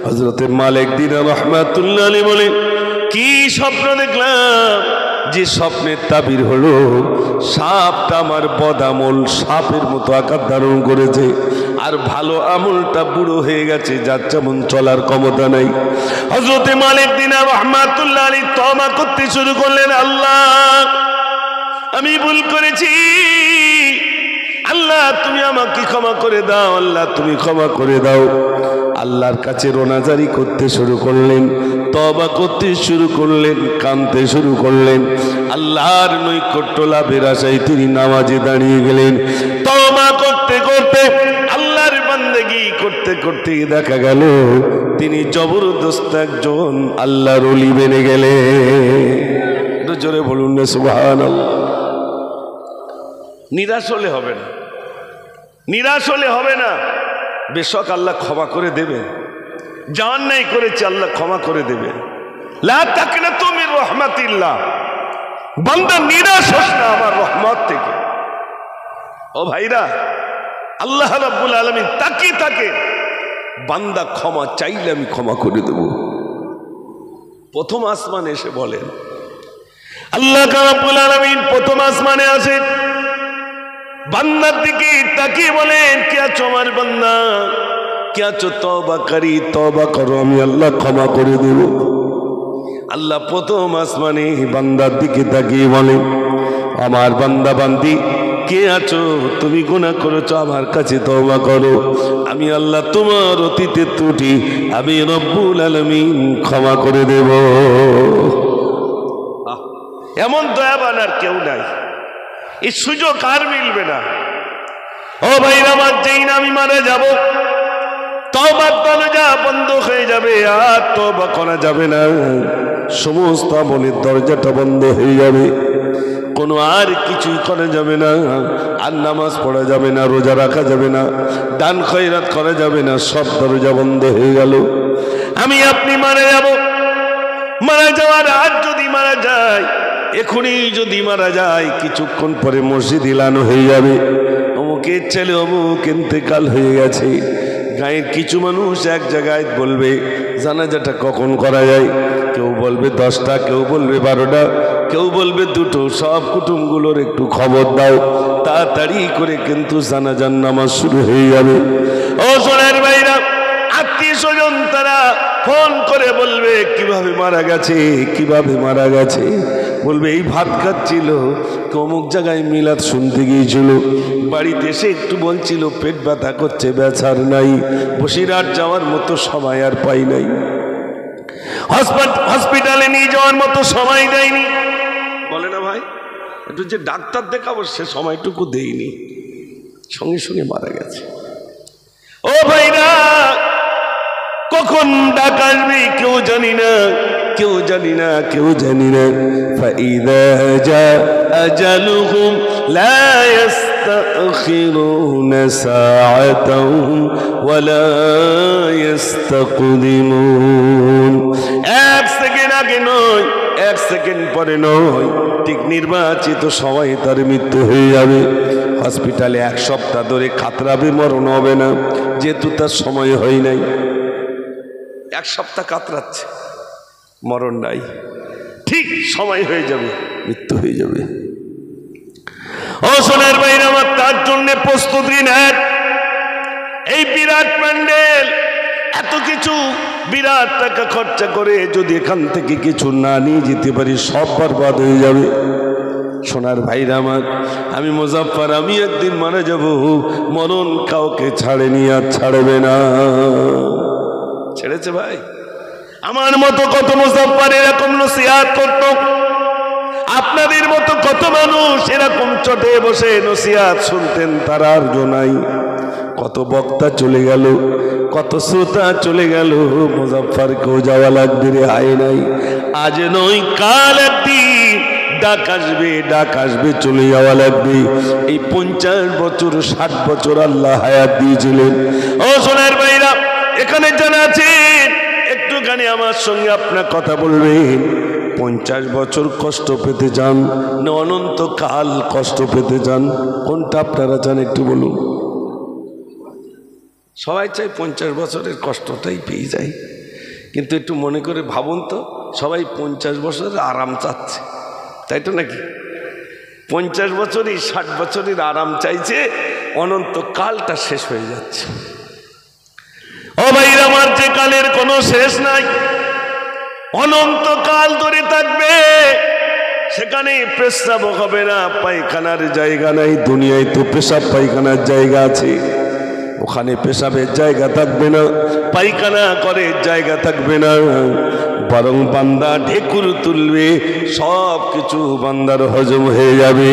Speaker 1: হযরত মালিক দিনার রহমাতুল্লাহ আলাইহি বলেন, কি স্বপ্ন দেখলাম? যে স্বপ্নের তাবির হলো সাপটা আমার বদ আমল সাপের মতো আকার ধারণ করেছে, আর ভালো আমলটা বুড়ো হয়ে গেছে, যার যেমন চলার ক্ষমতা নাই। হযরত মালিক দিনার রহমাতুল্লাহ আলাইহি তওবা করতে শুরু করলেন, আল্লাহ আমি ভুল করেছি, আল্লাহ তুমি আমাকে ক্ষমা করে দাও, আল্লাহ তুমি ক্ষমা করে দাও। আল্লাহর কাছে রোনাজারি করতে শুরু করলেন, তওবা করতে শুরু করলেন, কাঁদতে শুরু করলেন। আল্লাহর নৈকট্য লাভের আশায় তিনি নামাজে দাঁড়িয়ে গেলেন। তওবা করতে করতে, আল্লাহর বান্দেগি করতে করতে দেখা গেল তিনি জবরদস্ত একজন আল্লাহর ওলি বেনে গেলেন। একটু জোরে বলুন না সুবহানাল্লাহ। নিরাশ হলে হবে না, নিরাশ হলে হবে না। বেশক আল্লাহ ক্ষমা করে দেবেন, যা অন্যায় করেছে আল্লাহ ক্ষমা করে দেবেন। লা তাকনাতু মির রাহমাতিল্লাহ। বান্দা নিরাশ হোস না আমার রহমত থেকে। ও ভাইরা, আল্লাহ রাব্বুল আলামিন তাকিয়ে থাকে, বান্দা ক্ষমা চাইলে আমি ক্ষমা করে দেব। প্রথম আসমানে এসে বলেন, আল্লাহ রাব্বুল আলামিন প্রথম আসমানে আসেন। বান্দার দিকে তাকিয়ে বলেন, কে আছো আমার বান্দা, কে আছো তওবা করি, তওবা করো, আমি আল্লাহ ক্ষমা করে দেব। আল্লাহ প্রথম আসমানে বান্দার দিকে তাকিয়ে বলেন, আমার বান্দা বান্দি কে আছো, তুমি গুনাহ করেছো, আমার কাছে তওবা করো, আমি আল্লাহ তোমার অতীতের ত্রুটি আমি রব্বুল আলামিন ক্ষমা করে দেব। এমন দয়াবান আর কেউ নাই, এই সুযোগ আর মিলবে না। ও ভাইরা আমার, যেই না আমি মারা যাব, তওবার দরজা বন্ধ হয়ে যাবে, আর তওবা করা যাবে না, সমস্ত আমলের দরজাটা বন্ধ হয়ে যাবে, কোনো আর কিছুই করা যাবে না, আর নামাজ পড়া যাবে না, রোজা রাখা যাবে না, দান খয়রাত করা যাবে না, সব দরজা বন্ধ হয়ে গেল। আমি আপনি মারা যাব, মারা যাওয়ার আর যদি মারা যায়, এখনই যদি মারা যায়, কিছুক্ষণ পরে মসজিদ এলানো হয়ে যাবে, অমুকের ছেলে অমুক ইন্তেকাল হয়ে গেছে। গাঁয়ের কিছু মানুষ এক জায়গায় বলবে জানাজাটা কখন করা যায়, কেউ বলবে 10টা, কেউ বলবে 12টা, কেউ বলবে 2টো। সব কুটুমগুলোর একটু খবর দাও, তাড়াতাড়ি করে কিন্তু জানাজার নামাজ শুরু হয়ে যাবে। ও সোনার ভাইরা, আত্মীয় স্বজন তারা ফোন করে বলবে কিভাবে মারা গেছে, কিভাবে মারা গেছে। বলবে এই ভাত খাচ্ছিল, অমুক জায়গায় মিলাদ শুনতে গিয়েছিল, বাড়িতে এসে একটু বলছিল পেট ব্যথা করছে, বেচার নাই, বসিরহাট যাওয়ার মতো সময় আর পাই নাই, হসপিটালে নিয়ে যাওয়ার মতো সময় দেয়নি। বলে না ভাই, একটু যে ডাক্তার দেখাবো সে সময়টুকু দেয়নি, সঙ্গে সঙ্গে মারা গেছে। ও ভাইরা, কখন ডাক আসবে কেউ জানি না, কেউ জানি না, কেউ জানি না। ফাইদা জা আজালুহুম লা ইস্তাখিরুনা সাআতাও ওয়ালা ইস্তাকদিমুন। এক সেকেন্ড আগে নয়, এক সেকেন্ড পরে নয়, ঠিক নির্বাচিত সময় তার মৃত্যু হয়ে যাবে। হসপিটালে 1 সপ্তাহ ধরে কাতরাবে, মরণ হবে না, যেহেতু তার সময় হয় নাই। 1 সপ্তাহ কাতরাচ্ছে, মরণ নাই, ঠিক সময় হয়ে যাবে, মৃত্যু হয়ে যাবে। ও সোনার ভাইরা আমার, তার জন্য প্রস্তুতি নেন। এই বিরাট প্যান্ডেল, এত কিছু বিরাট টাকা খরচা করে যদি এখান থেকে কিছু না নিয়ে যেতে পারি, সব বরবাদ হয়ে যাবে। সোনার ভাইরা আমার, আমি মুজাফফর, আমি একদিন মারা যাব, মরণ কাউকে ছাড়েনি আর ছাড়বে না। ছেড়েছে ভাই? আমার মতো কত মুজাফফর এরকম নসিহত করত, আপনাদের মতো কত মানুষ এরকম চটে বসে নসিহত শুনতেন, তারা আর নাই। কত বক্তা চলে গেল, কত শ্রোতা চলে গেল, মুজাফফরকেও যাওয়া লাগবে রে, আয় নাই। আজ নয় কাল একদিন ডাক আসবে, ডাক আসবে, চলে যাওয়া লাগবে। এই 50 বছর 60 বছর আল্লাহ হায়াত দিয়েছিলেন। ও সোনার ভাইরা, এখানে জানা আছেন, একটুখানি আমার সঙ্গে আপনার কথা বলবেন। 50 বছর কষ্ট পেতে চান না অনন্তকাল কষ্ট পেতে চান, কোনটা আপনারা চান একটু বলুন? সবাই চাই 50 বছরের কষ্টটাই পেয়ে যায়, কিন্তু একটু মনে করে ভাবুন তো, সবাই 50 বছরের আরাম চাচ্ছে, তাই তো নাকি? 50 বছরই 60 বছরের আরাম চাইছে, অনন্তকালটা শেষ হয়ে যাচ্ছে। ও ভাইরা আমার, যে কালের কোনো শেষ নাই, অনন্তকাল ধরে থাকবে, সেখানে পেশাব হবে না, পায়খানার জায়গা নাই। দুনিয়ায় তো পেশাব পায়খানার জায়গা আছে, ওখানে পেশাবের জায়গা থাকবে না, পায়খানা করে জায়গা থাকবে না, বরং বান্দা ঢেকুর তুলবে, সব কিছু বান্দার হজম হয়ে যাবে।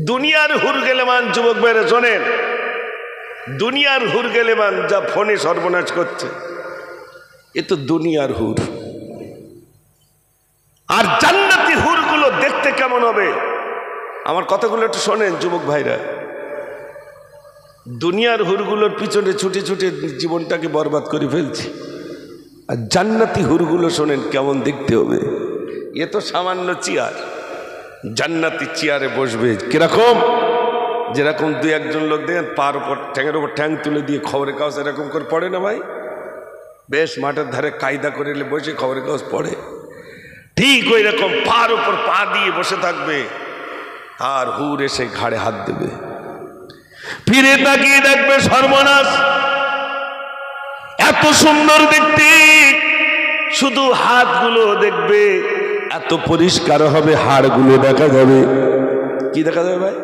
Speaker 1: দুনিয়ার হুর গেলেমান, যুবক ভাইরা শোনেন, দুনিয়ার হুর গেলেমান যা ফোনে সর্বনাশ করছে, এ তো দুনিয়ার হুর। আর জান্নাতি হুরগুলো দেখতে কেমন হবে? আমার কথাগুলো একটু শোনেন যুবক ভাইরা। দুনিয়ার হুরগুলোর পিছনে ছুটে ছুটে জীবনটাকে বরবাদ করে ফেলছি, আর জান্নাতি হুরগুলো শোনেন কেমন দেখতে হবে। এ তো সামান্য চেয়ার, জান্নাতি চেয়ারে বসবে কিরকম? যেরকম 2-1 লোক দেখেন পার উপর, ঠ্যাঙের উপর ঠ্যাং তুলে দিয়ে খবরের কাগজ এরকম করে পড়ে না ভাই, বেশ মাঠের ধারে কায়দা করে বসে খবরের কাগজ পড়ে, ঠিক ওই রকম পার উপর পা দিয়ে বসে থাকবে। আর হুর এসে ঘাড়ে হাত দেবে, ফিরে তাকিয়ে দেখবে সর্বনাশ। এত সুন্দর দেখতে, শুধু হাতগুলো দেখবে এত পরিষ্কার হবে, হাড়গুলো দেখা যাবে। কি দেখা যাবে ভাই?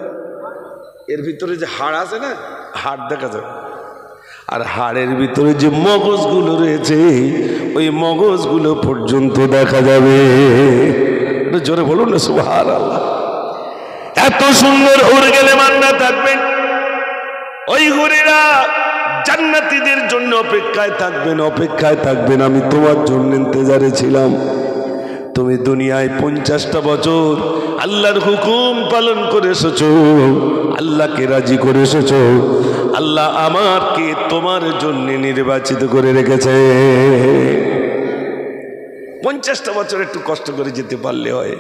Speaker 1: এর ভিতরে যে হাড় আছে না, হাড় দেখা যাবে। আর হাড়ের ভিতরে যে মগজগুলো রয়েছে, ওই মগজগুলো পর্যন্ত দেখা যাবে। জোরে বলুন না সুবহানাল্লাহ। এত সুন্দর হুর গেলে মান্না থাকবেন, ওই হুরেরা জান্নাতীদের জন্য অপেক্ষায় থাকবেন, অপেক্ষায় থাকবেন। আমি তোমার জন্য ইন্তজারে ছিলাম। তুমি দুনিয়ায় 50টা বছর আল্লাহর হুকুম পালন করে এসেছো, আল্লাহকে রাজি করে এসেছো। আল্লাহ আমাকে তোমার জন্য নির্বাচিত করে রেখেছে। 50টা বছর একটু কষ্ট করে যেতে পারলে হয়।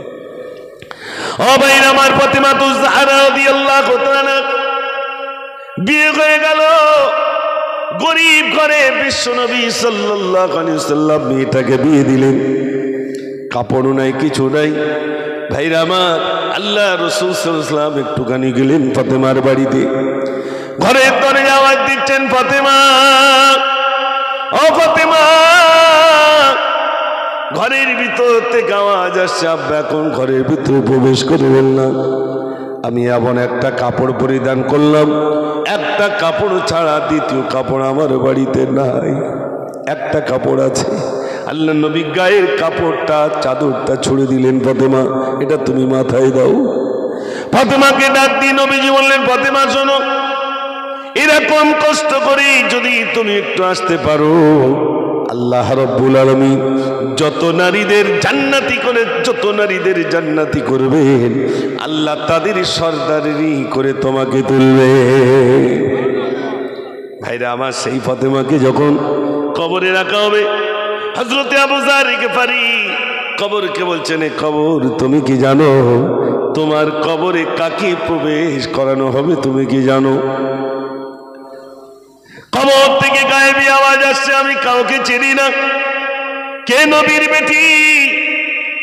Speaker 1: ও ভাই, আমার ফাতেমা তুজ-জাহরা রাদিয়াল্লাহু তাআলা বিয়ে হয়ে গেল গরিব ঘরে। বিশ্বনবী সাল্লাল্লাহু আলাইহি ওয়াসাল্লাম মেয়েটাকে বিয়ে দিলেন। কাপড়ও নাই, কিছু নাই। ভাইরা আমার, আল্লাহ রাসূল সাল্লাল্লাহু আলাইহি ওয়াসাল্লাম একটুখানি গেলেন ফাতেমার বাড়িতে। ঘরের দরজা আওয়াজ দিচ্ছেন, ফাতেমা, ও ফাতেমা। ঘরের ভিতর থেকে আওয়াজ আসছে, আব্বা এখন ঘরের ভিতরে প্রবেশ করবেন না। আমি এমন একটা কাপড় পরিধান করলাম, একটা কাপড় ছাড়া দ্বিতীয় কাপড় আমার বাড়িতে নাই। একটা কাপড় আছে, আল্লাহ নবী গায়ের কাপড়টা, চাদরটা ছুড়ে দিলেন, ফাতেমা এটা তুমি মাথায় দাও। ফাতেমাকে ডাক দিয়ে নবীজি বললেন, ফাতেমা শোনো, এরকম কষ্ট করে যদি তুমি একটু আসতে পারো, আল্লাহ রাব্বুল আলামিন যত নারীদের জান্নাতি করবেন, আল্লাহ তাদের সর্দারি করে তোমাকে তুলবে। ভাইরা আমার, সেই ফাতেমাকে যখন কবরে রাখা হবে, হযরতে আবু যার গিফারি কবরকে বলছেন, কবর তুমি কি জানো তোমার কবরে কাকে প্রবেশ করানো হবে? তুমি কি জানো? কবর থেকে গায়েবী আওয়াজ আসছে, আমি কাউকে চিনি না। কে নবীর বেটি?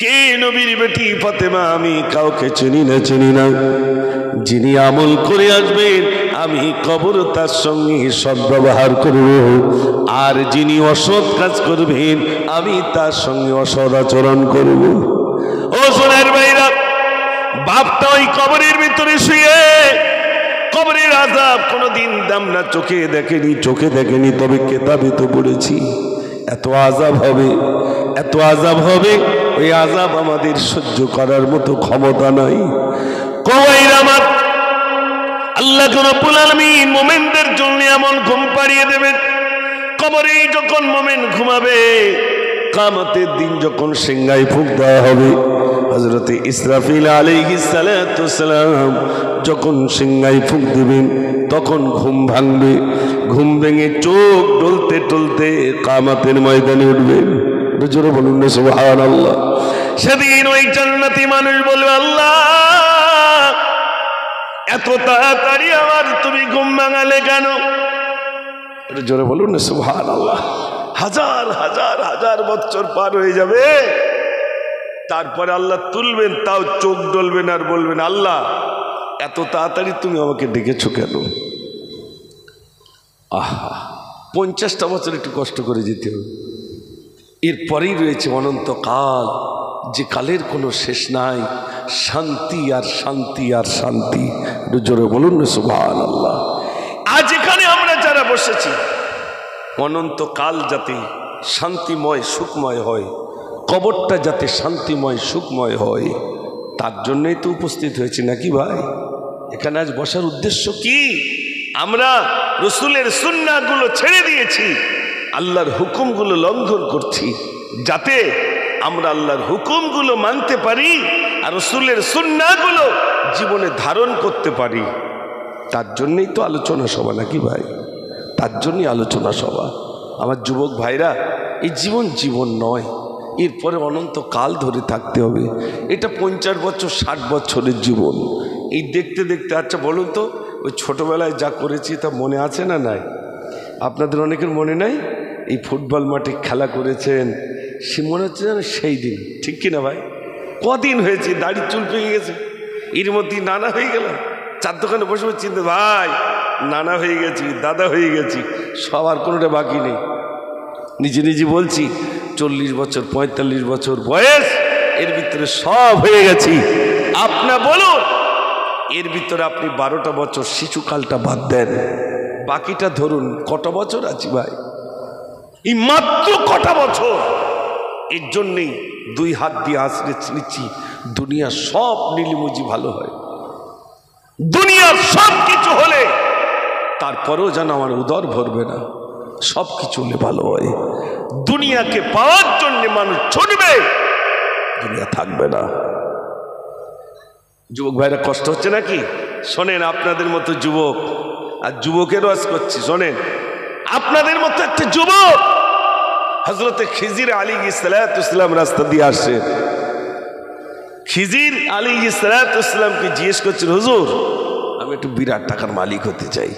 Speaker 1: কে নবীর বেটি? ফাতেমা, আমি কাউকে চিনি না। যিনি আমল করে আসবেন, আমি কবর তার সঙ্গে সদ্ব্যবহার করব। আর যিনি অসৎ কাজ করবেন, আমি তার সঙ্গে অসৎ আচরণ করব। ও সোনার ভাইরা, বাপটা ওই কবরের ভিতরে শুয়ে, কবরের আযাব কোনদিন আমরা চোখে দেখেনি, তবে কিতাবে তো পড়েছি এত আযাব হবে। ওই আযাব আমাদের সহ্য করার মতো ক্ষমতা নাই। আমার আল্লাহ রাব্বুল আলামিন মুমিনদের জন্য এমন ঘুম পাড়িয়ে দেবেন, কবরে যখন মুমিন ঘুমাবে, কিয়ামতের দিন যখন সিংহায় ফুঁক দেওয়া হবে, হযরতে ইসরাফিল আলাইহিস সালাতু ওয়াসসালাম যখন সিংহায় ফুঁক দিবেন, তখন ঘুম ভাঙবে। ঘুম ভেঙে চোখ টলতে কিয়ামতের ময়দানে উঠবেন। জোরে বলুন না সুবহানাল্লাহ। সেদিন ওই জান্নাতি মানুষ বলবে, আল্লাহ এত তাড়াতাড়ি আমার তুমি ঘুম ভাঙালে কেন? জোরে বলুন না সুবহানাল্লাহ। হাজার বছর পার হয়ে যাবে, তারপরে আল্লাহ তুলবেন, তাও চোখ ডলবেন আর বলবেন, আল্লাহ এত তাড়াতাড়ি তুমি আমাকে ডেকেছো কেন? আহা, 50টা বছর একটু কষ্ট করে যেতে হবে। এরপরেই রয়েছে অনন্তকাল, যে কালের কোনো শেষ নাই। শান্তি আর শান্তি। জোরে বলুন না সুবহানাল্লাহ। আজ এখানে আমরা যারা বসেছি, অনন্তকাল যাতে শান্তিময় সুখময় হয়, কবরটা যাতে শান্তিময় সুখময় হয়, তার জন্যই তো উপস্থিত হয়েছি, নাকি ভাই? এখানে আজ বসার উদ্দেশ্য কি? আমরা রসুলের সুন্নাহগুলো ছেড়ে দিয়েছি, আল্লাহর হুকুমগুলো লঙ্ঘন করছি, যাতে আমরা আল্লাহর হুকুমগুলো মানতে পারি আর রসুলের সুন্নাহগুলো জীবনে ধারণ করতে পারি। তার জন্যই তো আলোচনা সভা, নাকি ভাই? তার জন্যই আলোচনা সভা। আমার যুবক ভাইরা, এই জীবন নয়, এরপরে অনন্তকাল ধরে থাকতে হবে। এটা 50 বছর 60 বছরের জীবন। এই দেখতে আচ্ছা বলুন তো, ওই ছোটোবেলায় যা করেছি তা মনে আছে না নাই? আপনাদের অনেকের মনে নাই? এই ফুটবল মাঠে খেলা করেছেন, সে মনে হচ্ছে যেন সেই দিন, ঠিক কিনা ভাই? কদিন হয়েছে, দাড়ি চুল পেয়ে গেছে, এর মধ্যে নানা হয়ে গেলাম। চার দোকানে বসে বসে চিন্তা, ভাই নানা হয়ে গেছি, দাদা হয়ে গেছি, সবার কোনোটা বাকি নেই। নিজে নিজে বলছি 40 বছর 45 বছর বয়স, এর ভিতরে সব হয়ে গেছি। আপনি বলুন, এর ভিতরে আপনি 12টা বছর শিশুকালটা বাদ দেন, বাকিটা ধরুন কটা বছর আছি ভাই? এই মাত্র কটা বছর। এর জন্যেই 2 হাত দিয়ে আঁচড়ে নিচ্ছি, দুনিয়া সব নীলিমুজি ভালো হয়, দুনিয়ার সব কিছু হলে তারপরেও যেন আমার উদর ভরবে না, সব কিছু হলে ভালো হয়। দুনিয়াকে পাওয়ার জন্য মানুষ ছুটবে, দুনিয়া থাকবে না। যুবক ভাইরা কষ্ট হচ্ছে নাকি? শোনেন, আপনাদের মতো যুবক, আর যুবকের ওয়াজ করছি, শোনেন, আপনাদের মতো একটা যুবক হযরতে খিজির আলাইহিসসালাম রাস্তা দিয়ে আসে। খিজির আলাইহিসসালামকে জিজ্ঞেস করছেন, হুজুর আমি একটু বিরাট টাকার মালিক হতে চাই।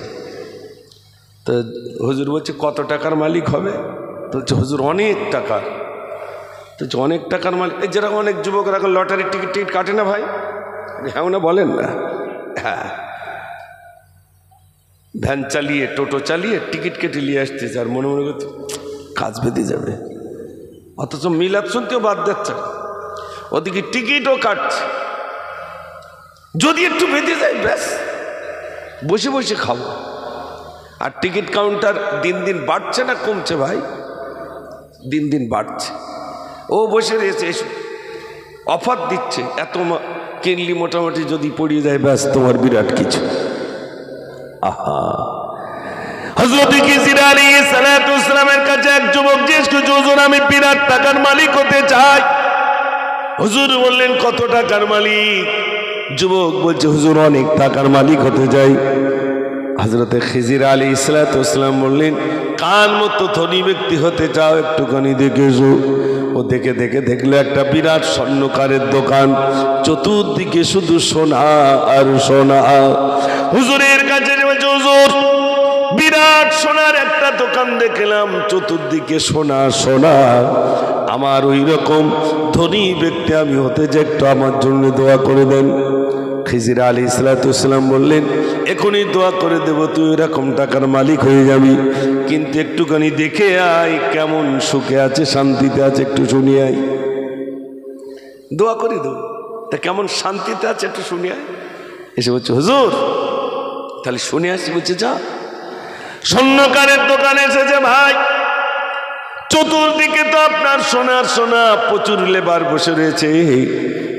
Speaker 1: তো হুজুর বলছে, কত টাকার মালিক হবে? তো বলছে, হুজুর অনেক টাকার। তো অনেক টাকার মালিক, যেরকম অনেক যুবকরা এখন লটারির টিকিট কাটে না ভাই, হ্যাঁ না বলেন না? হ্যাঁ, ভ্যান চালিয়ে টোটো চালিয়ে টিকিট কেটে নিয়ে আসতেছে, আর মনে মনে করতে কাজ বেঁধে যাবে, অথচ মিলাদ শুনতেও বাদ দিচ্ছে, ওদিকে টিকিটও কাটছে। যদি একটু বেঁধে যায় ব্যাস, বসে বসে খাবো। আর টিকিট কাউন্টার দিন দিন বাড়ছে না কমছে ভাই? দিন দিন বাড়ছে। ও বসে রয়েছে, অফার দিচ্ছে, এত কিনলি মোটামুটি যদি পড়িয়ে যায় ব্যাস তোমার বিরাট কিছু। আহা, হযরত খিজির আলাইহিসসালামের কাছে এক যুবক জিজ্ঞেস করছে, হুজুর আমি বিরাট টাকার মালিক হতে চাই। হুজুর বললেন, কত টাকার মালিক? যুবক বলছে, হুজুর অনেক টাকার মালিক হতে চাই। হযরত খিজির আলাইহিসসালাম বললেন, কান মতো ধনী ব্যক্তি হতে চাও, একটুখানি দেখেছো। ও দেখে দেখে দেখলো একটা বিরাট স্বর্ণকারের দোকান, চতুর্দিকে শুধু সোনা আর সোনা। হুজুরের কাছে বলছে, হুজুর বিরাট সোনার একটা দোকান দেখলাম, চতুর্দিকে সোনা সোনা, আমার ওই রকম ধনী ব্যক্তি আমি হতে চাই, একটু আমার জন্য দোয়া করে দেন। খিজির আলাইহিসসালাম বললেন, এখনই দোয়া করে দেব, তুই এরকম টাকার মালিক হয়ে যাবি, কিন্তু একটুখানি দেখে আয় কেমন সুখে আছে, শান্তিতে আছে, একটু শুনি আয়। দোয়া করে দেব, তা কেমন শান্তিতে আছে একটু শুনি আয়। এসে বলছে, হুজুর তাহলে শুনে আসি। বলছে, যা। স্বর্ণকারের দোকানে এসেছে ভাই, চতুর্দিকে তো আপনার সোনার সোনা, প্রচুর লেবার বসে রয়েছে,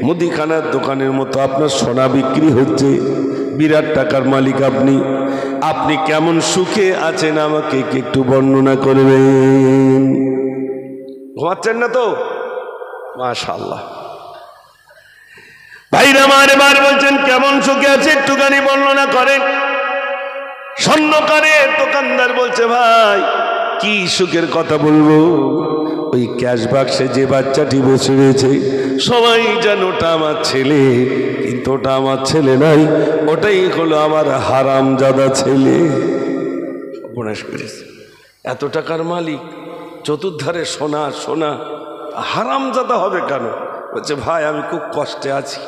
Speaker 1: মুদিখানার দোকানের মতো আপনার সোনা বিক্রি হচ্ছে, বিরাট টাকার মালিক আপনি, আপনি কেমন সুখে আছেন আমাকে একটু বর্ণনা করবেন। ঘুমাচ্ছেন না তো? মাশাআল্লাহ। ভাইরা আমার এবার বলছেন, কেমন সুখে আছে একটুখানি বর্ণনা করেন। স্বর্ণকারের দোকানদার বলছে, ভাই কি সুখের কথা বলবো, ওই ক্যাশ বাক্সে যে বাচ্চাটি বসে রয়েছে সবাই যেন ওটা আমার ছেলে, কিন্তু ওটা আমার ছেলে নাই, ওটাই হলো আমার হারামজাদা ছেলে। উপন্যাস করেছে, এত টাকার মালিক, চতুর্ধারে সোনা সোনা, হারামজাদা হবে কেন? বলছে, ভাই আমি খুব কষ্টে আছি।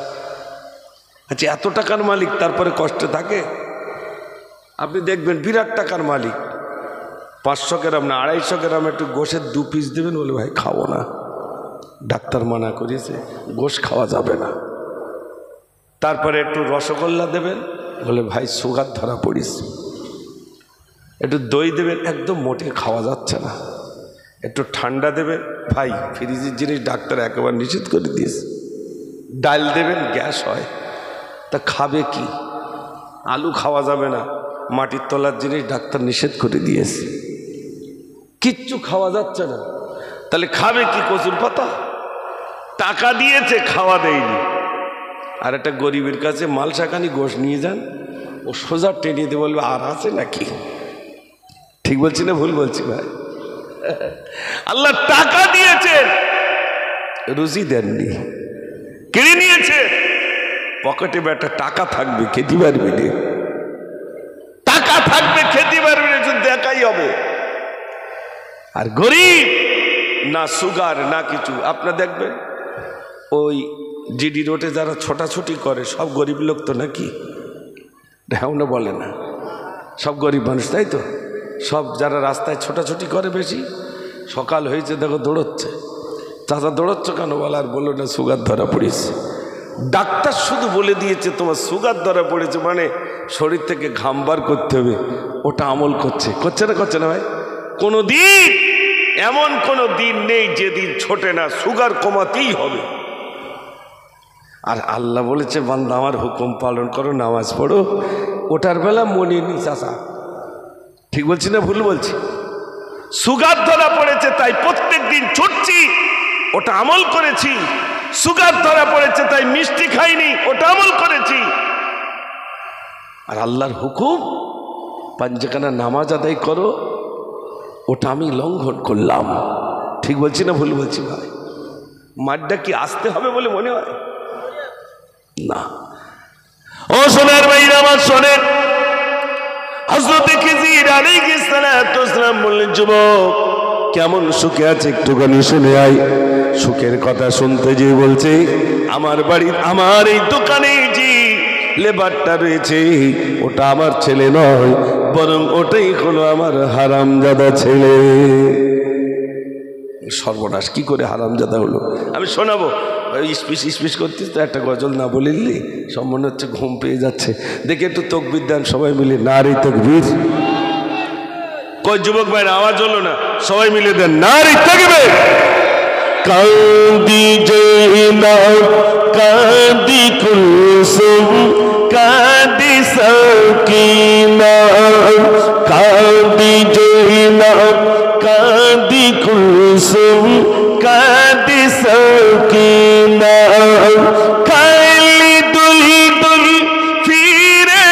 Speaker 1: আচ্ছা, এত টাকার মালিক তারপরে কষ্টে থাকে? আপনি দেখবেন বিরাট টাকার মালিক, 500 গ্রাম না 250 গ্রাম একটু গোশের 2 পিস দেবেন, বলে ভাই খাবো না, ডাক্তার মানা করেছে, গোশ খাওয়া যাবে না। তারপরে একটু রসগোল্লা দেবেন, বলে ভাই সুগার ধরা পড়িস। একটু দই দেবেন, একদম মোটে খাওয়া যাচ্ছে না। একটু ঠান্ডা দেবেন, ভাই ফ্রিজের জিনিস ডাক্তার একেবারে নিষেধ করে দিয়েছে। ডাল দেবেন, গ্যাস হয়, তা খাবে কি? আলু খাওয়া যাবে না, মাটির তলার জিনিস ডাক্তার নিষেধ করে দিয়েছে, কিচ্ছু খাওয়া যাচ্ছে না, তাহলে খাবে কি? কচুর পাতা। টাকা দিয়েছে, খাওয়া দেয়নি। আর একটা গরিবের কাছে মালসাখানি গোশ নিয়ে যান, ও সোজা টেনে দিয়ে বলবে, আর আছে নাকি? ঠিক বলছি না ভুল বলছি ভাই? আল্লাহ টাকা দিয়েছেন, রুজি দেননি, কেড়ে নিয়েছে। পকেটে একটা টাকা থাকবে, খেতে পারবি না, টাকা থাকবে খেতে পারবি না, শুধু দেখাই হবে। আর গরিব, না সুগার না কিছু। আপনার দেখবেন ওই জিডি রোডে যারা ছোটাছুটি করে সব গরিব লোক তো নাকি? না বলে না, সব গরিব মানুষ, তাই তো? সব যারা রাস্তায় ছোটাছুটি করে বেশি, সকাল হয়েছে দেখো দৌড়চ্ছে। চাচা দৌড়চ্ছ কেন? বলে আর বলো না, সুগার ধরা পড়েছে। ডাক্তার শুধু বলে দিয়েছে তোমার সুগার ধরা পড়েছে, মানে শরীর থেকে ঘাম বার করতে হবে। ওটা আমল করছে না ভাই? কোনো দিন এমন কোনো দিন নেই যেদিন ছোটে না, সুগার কমাতেই হবে। আর আল্লাহ বলেছে বান্দা আমার হুকুম পালন করো, নামাজ পড়ো। ওটার বেলা মনে নি চাচা, ঠিক বলছি না ভুল বলছি? সুগার ধরা পড়েছে তাই প্রত্যেক দিন ছুটছি, ওটা আমল করেছি। সুগার ধরা পড়েছে তাই মিষ্টি খাইনি, ওটা আমল করেছি। আর আল্লাহর হুকুম পাঁচখানা নামাজ আদায় করো, ওটা আমি লঙ্ঘন করলাম। ঠিক বলছি না ভুল বলছি ভাই? মাঠটা কি আসতে হবে বলে মনে হয় না। ও সোনার ভাইরা আমার শোনেন, হযরত খিজির আলাইহিস সালাম বললেন, যুবক কেমন সুখে আছে একটুখানি শুনে আয়। সুখের কথা শুনতে যে বলছে, আমার বাড়ি আমার এই দোকানে যে লেবারটা রয়েছে ওটা আমার ছেলে নয়, বরং ওটাই হলো আমার হারামজাদা ছেলে। সর্বনাশ, কি করে হারামজাদা হলো? আমি শোনাবো। স্পিস করতিস তো, একটা গজল না বলিলি সব মনে হচ্ছে ঘুম পেয়ে যাচ্ছে। দেখে একটু তকবীর দেন সবাই মিলে, নারী তকবীর। কই যুবক ভাইরা আওয়াজ হলো না? সবাই মিলে দেন নারী তকবীর। কান্দি জয়নাব কান্দি কুলসুম কান্দি সাকিনা, কান্দি জয়নাব কান্দি কুলসুম কান্দি সাকিনা, খালি দুলি দুলি ফিরে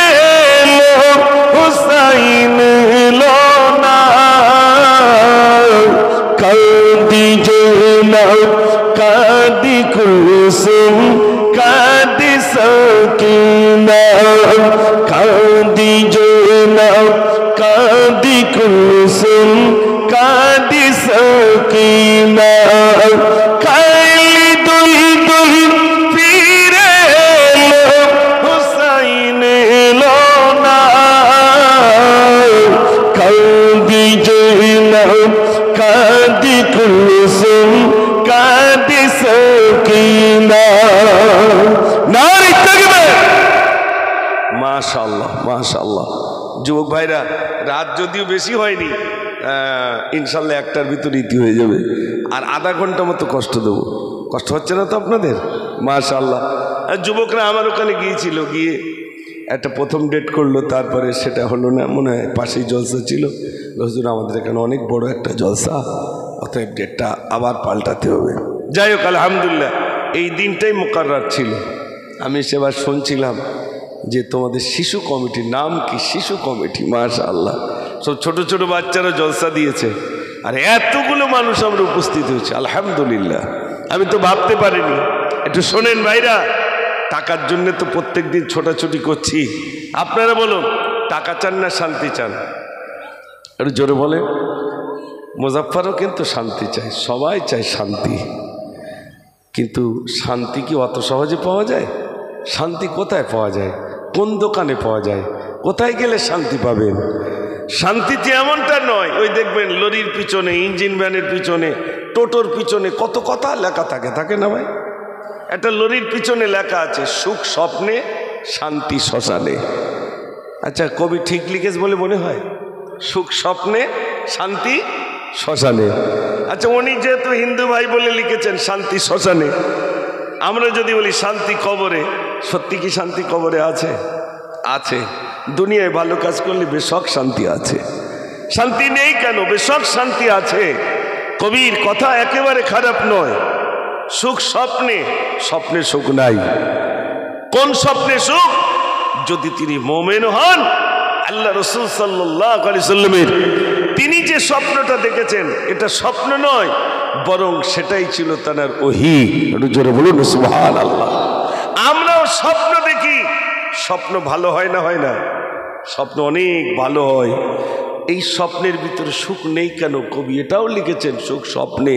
Speaker 1: এলো হুসাইন এলো না। কান্দি জয়নাব কান্দি কুলসুম কান্দি সাকিনা, কান্দি জয়নাব কান্দি কুলসুম কান্দি সাকিনা, খালি দুলি দুলি ফিরে এলো হুসাইন এলো না। কান্দি জয়নাব কান্দি কুলসুম কান্দি সাকিনা। নারী তাকবীর। মাশাআল্লাহ মাশাআল্লাহ। যুবক ভাইরা, রাত যদিও বেশি হয়নি, ইনশাল্লাহ একটার ভিতর ইতি হয়ে যাবে। আর আধা ঘন্টা মতো কষ্ট দেবো। কষ্ট হচ্ছে না তো আপনাদের? মাশাআল্লাহ। যুবকরা আমার ওখানে গিয়েছিল, গিয়ে একটা প্রথম ডেট করলো, তারপরে সেটা হলো না, মনে হয় পাশেই জলসা ছিল। হুজুর আমাদের এখানে অনেক বড় একটা জলসা, অতএব ডেটটা আবার পাল্টাতে হবে। যাই হোক, আলহামদুলিল্লাহ এই দিনটাই মুকাররার ছিল। আমি সেবার শুনছিলাম যে তোমাদের শিশু কমিটির নাম কি? শিশু কমিটি। মাশাআল্লাহ, সব ছোট ছোট বাচ্চারা জলসা দিয়েছে, আর এতগুলো মানুষ আমরা উপস্থিত হয়েছে, আলহামদুলিল্লাহ। আমি তো ভাবতে পারিনি। একটু শোনেন ভাইরা, টাকার জন্য তো প্রত্যেক দিন ছোটাছুটি করছি। আপনারা বলুন, টাকা চান না শান্তি চান? একটু জোরে বলে। মুজাফফরও কিন্তু শান্তি চায়, সবাই চায় শান্তি, কিন্তু শান্তি কি অত সহজে পাওয়া যায়? শান্তি কোথায় পাওয়া যায়? কোন দোকানে পাওয়া যায়? কোথায় গেলে শান্তি পাবেন? শান্তিতে এমনটা নয়, ওই দেখবেন লরির পিছনে, ইঞ্জিন ভ্যানের পিছনে, টোটোর পিছনে কত কথা লেখা থাকে না ভাই? একটা লরির পিছনে লেখা আছে, সুখ স্বপ্নে শান্তি শ্মশানে। আচ্ছা, কবি ঠিক লিখেছে বলে মনে হয়? সুখ স্বপ্নে শান্তি শ্মশানে। আচ্ছা, উনি যেহেতু হিন্দু ভাই বলে লিখেছেন শান্তি শ্মশানে, আমরা যদি বলি শান্তি কবরে, সত্যি কি শান্তি কবরে আছে? আছে। দুনিয়ায় ভালো কাজ করলে বেশক শান্তি আছে। শান্তি নেই কেন? বেশক শান্তি আছে। কবির কথা একেবারে খারাপ নয়। সুখ স্বপ্নে, স্বপ্নে সুখ নাই। কোন স্বপ্নে সুখ? যদি তিনি মোমেন হন। আল্লাহ রাসূল সাল্লাল্লাহু আলাইহি সাল্লামের তিনি যে স্বপ্নটা দেখেছেন, এটা স্বপ্ন নয়, বরং সেটাই ছিল তার ওহী। একটু জোরে বলুন সুবহানাল্লাহ। আমরাও স্বপ্ন দেখি, স্বপ্ন ভালো হয় না? হয় না? স্বপ্ন অনেক ভালো হয়। এই স্বপ্নের ভিতরে সুখ নেই কেন? কবি এটাও লিখেছেন, সুখ স্বপ্নে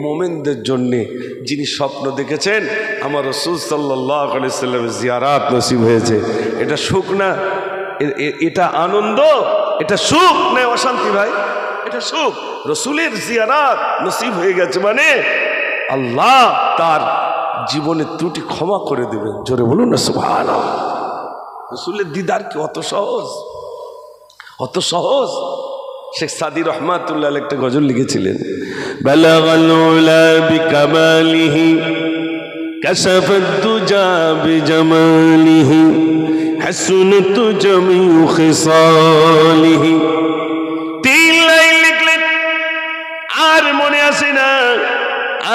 Speaker 1: মোমেনদের জন্যে, যিনি স্বপ্ন দেখেছেন আমার রাসূল সাল্লাল্লাহু আলাইহি ওয়াসাল্লামের জিয়ারাত নসিব হয়েছে। এটা সুখ না, এটা আনন্দ, এটা সুখ না অশান্তি ভাই? এটা সুখ। রাসূলের জিয়ারাত নসিব হয়ে গেছে মানে আল্লাহ তার জীবনের ত্রুটি ক্ষমা করে দেবেন। জোরে বলুন না সুবহানাল্লাহ। রাসূলের দিদার কি অত সহজ? অত সহজ? শেখ সাদি রহমাতুল্লাহ একটা গজল লিখেছিলেন, বালাগাল উলা বিকামালিহি কাশাফাত দুজা বিজামালিহি হাসনাত জামিউ খিসালিহি। তিন লাইন লিখলেন, আর মনে আসে না,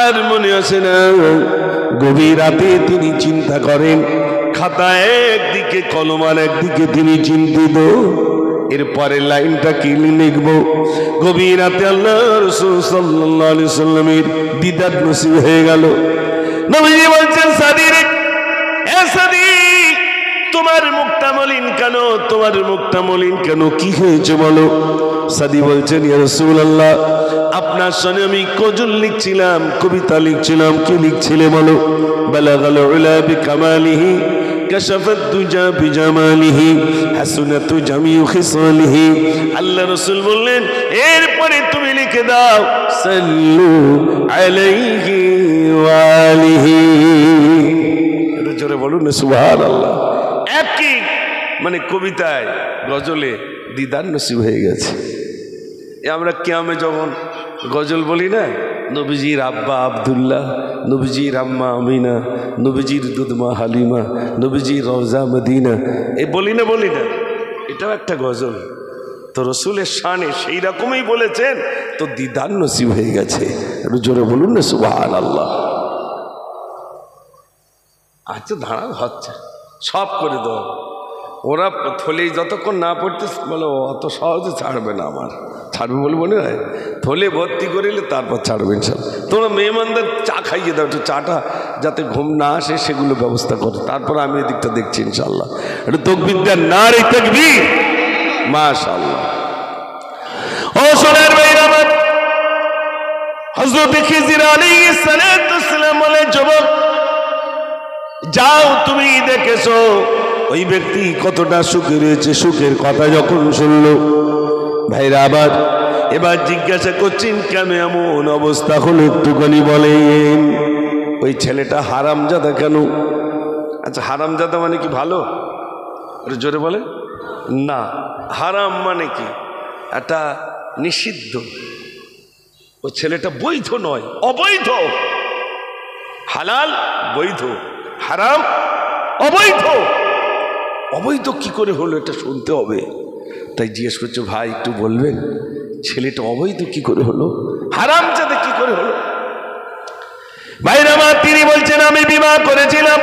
Speaker 1: আর মনে আসে না। গভীর রাতে তিনি চিন্তা করেন, খাতা একদিকে কলম আর একদিকে তিনি চিন্তিত, এরপরে লাইনটা কি লিখব? গভীর রাতে আল্লাহ রাসূল সাল্লাল্লাহু আলাইহি সাল্লামের দিদার নসিব হয়ে গেল। নবীজি বলছেন, সাদি রে, এ সাদি, তোমার মুখটা মলিন কেন? তোমার মুখটা মলিন কেন? কি হয়েছে বলো? সাদি বলছেন, ইয়া রাসূলুল্লাহ, আপনার সামনে আমি গজল লিখছিলাম, কবিতা লিখছিলাম। কি লিখছিলে বলো? বালাগাল উলা বিকামালিহি কাশাফাত দুজা বিজামালিহি হাসনাতু জামিউ খিসালিহি। আল্লাহ রাসূল বললেন, এরপরে তুমি লিখে দাও সাল্লু আলাইহি ওয়া আলিহি। এটা জোরে বলুন না সুবহানাল্লাহ। একই মানে কবিতায় গজলে দিদার নসিব হয়ে গেছে। আমরা কিয়ামে যখন গজল বলি না, নবীজির আব্বা আব্দুল্লাহ, নবীজির আম্মা আমিনা, নবীজির দুধমা হালিমা, নবীজির রওজা মদিনা, এ বলি না, বলি না, এটাও একটা গজল। তো রসুলের শানে সেই রকমই বলেছেন, তো দিদার নসিব হয়ে গেছে। একটু জোরে বলুন না সুবহানাল্লাহ। আচ্ছা দাঁড়া, হচ্ছে সব করে দাও। ওরা থলে যতক্ষণ না পড়তে বলে অত সহজে ছাড়বে না, আমার ছাড়বে বলে মনে হয়। থলে ভর্তি করিলে তারপর ছাড়বে ইনশাল্লাহ। তোমরা মেহমানদের চা খাইয়ে দাও, একটু চাটা যাতে ঘুম না আসে সেগুলো ব্যবস্থা করো, তারপর আমি এদিকটা দেখছি ইনশাল্লাহ। একটু তাকবীর দেন, নারে তাকবীর, মাশাআল্লাহ। ও সোনার ভাইরা আমার, হযরত খিজির আলাইহিস সালাতু ওয়াসসালাম বলে, যুবক যাও, তুমি দেখেছো ওই ব্যক্তি কতটা সুখে রয়েছে। সুখের কথা যখন শুনলো, ভাইরা আবার এবার জিজ্ঞাসা করছেন, কেন এমন অবস্থা হলো একটুখানি বলেন। ওই ছেলেটা হারামজাদা কেন? আচ্ছা হারামজাদা মানে কি ভালো? জোরে বলে না। হারাম মানে কি? একটা নিষিদ্ধ। ওই ছেলেটা বৈধ নয়, অবৈধ। হালাল বৈধ, হারাম অবৈধ। অবৈধ কি করে হলো এটা শুনতে হবে। তাই জিজ্ঞেস করছো, ভাই একটু বলবেন ছেলেটা অবৈধ কি করে হলো, হারামজাদা কি করে হলো? ভাইরা আমার, তিনি বলছেন, আমি বিবাহ করেছিলাম,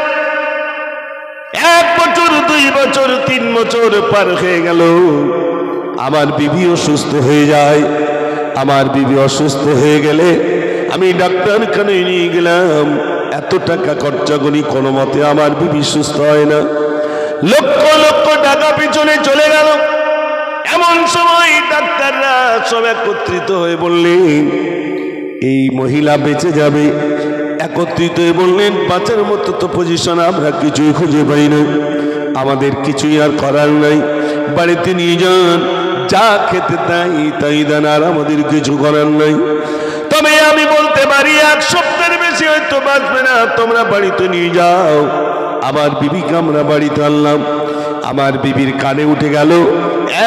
Speaker 1: 1 বছর 2 বছর 3 বছর পার হয়ে গেল, আমার বিবি অসুস্থ হয়ে যায়। আমার বিবি অসুস্থ হয়ে গেলে আমি ডাক্তারখানে নিয়ে গেলাম, এত টাকা খরচা করি, কোনো মতে আমার বিবি সুস্থ হয় না। লক্ষ লক্ষ টাকা পিছনে চলে গেল। এমন সময় ডাক্তাররা সব একত্রিত হয়ে বললেন, এই মহিলা বেঁচে যাবে। একত্রিত হয়ে বললেন, বাঁচার মতো তো পজিশন আমরা কিছুই খুঁজে পাই না, আমাদের কিছুই আর করার নাই, বাড়িতে নিয়ে যান, যা খেতে তাই দেন, আর আমাদের কিছু করার নাই। তবে আমি বলতে পারি 1 সপ্তাহের বেশি হয়তো বাঁচবে না, তোমরা বাড়িতে নিয়ে যাও। আমার বিবিকে আমরা বাড়িতে আনলাম, আমার বিবির কানে উঠে গেল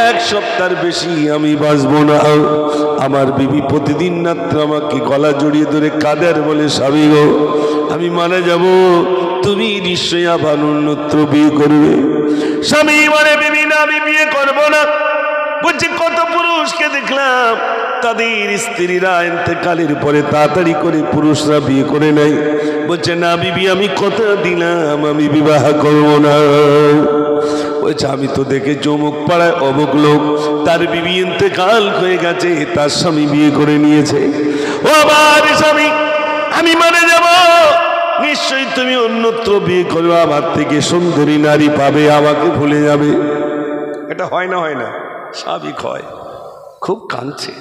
Speaker 1: 1 সপ্তাহের বেশি আমি বাঁচবো না। আমার বিবি প্রতিদিন রাত্রে আমাকে গলা জড়িয়ে ধরে কাঁদের, বলে, স্বামী গো আমি মারা যাব, তুমি নিশ্চয়ই আবার অন্যত্র বিয়ে করবে। স্বামী বলে, বিবি না, আমি বিয়ে করবো না। বলছে, কত পুরুষকে দেখলাম তাদের স্ত্রীরা ইন্তেকালের পরে তাড়াতাড়ি করে পুরুষরা বিয়ে করে নেয়। বলছে, না বিবি, আমি কথা দিলাম আমি বিবাহ করবো না। বলছে, আমি তো দেখে চমক পাড়ায় অমুক লোক, তার বিবি ইন্তেকাল হয়ে গেছে, তার স্বামী বিয়ে করে নিয়েছে। ও আমার স্বামী, আমি মারা যাব, নিশ্চয়ই তুমি অন্যত্র বিয়ে করবে, আমার থেকে সুন্দরী নারী পাবে, আমাকে ভুলে যাবে। এটা হয় না? হয় না? স্বাভাবিক হয়। খুব কাঁদছে।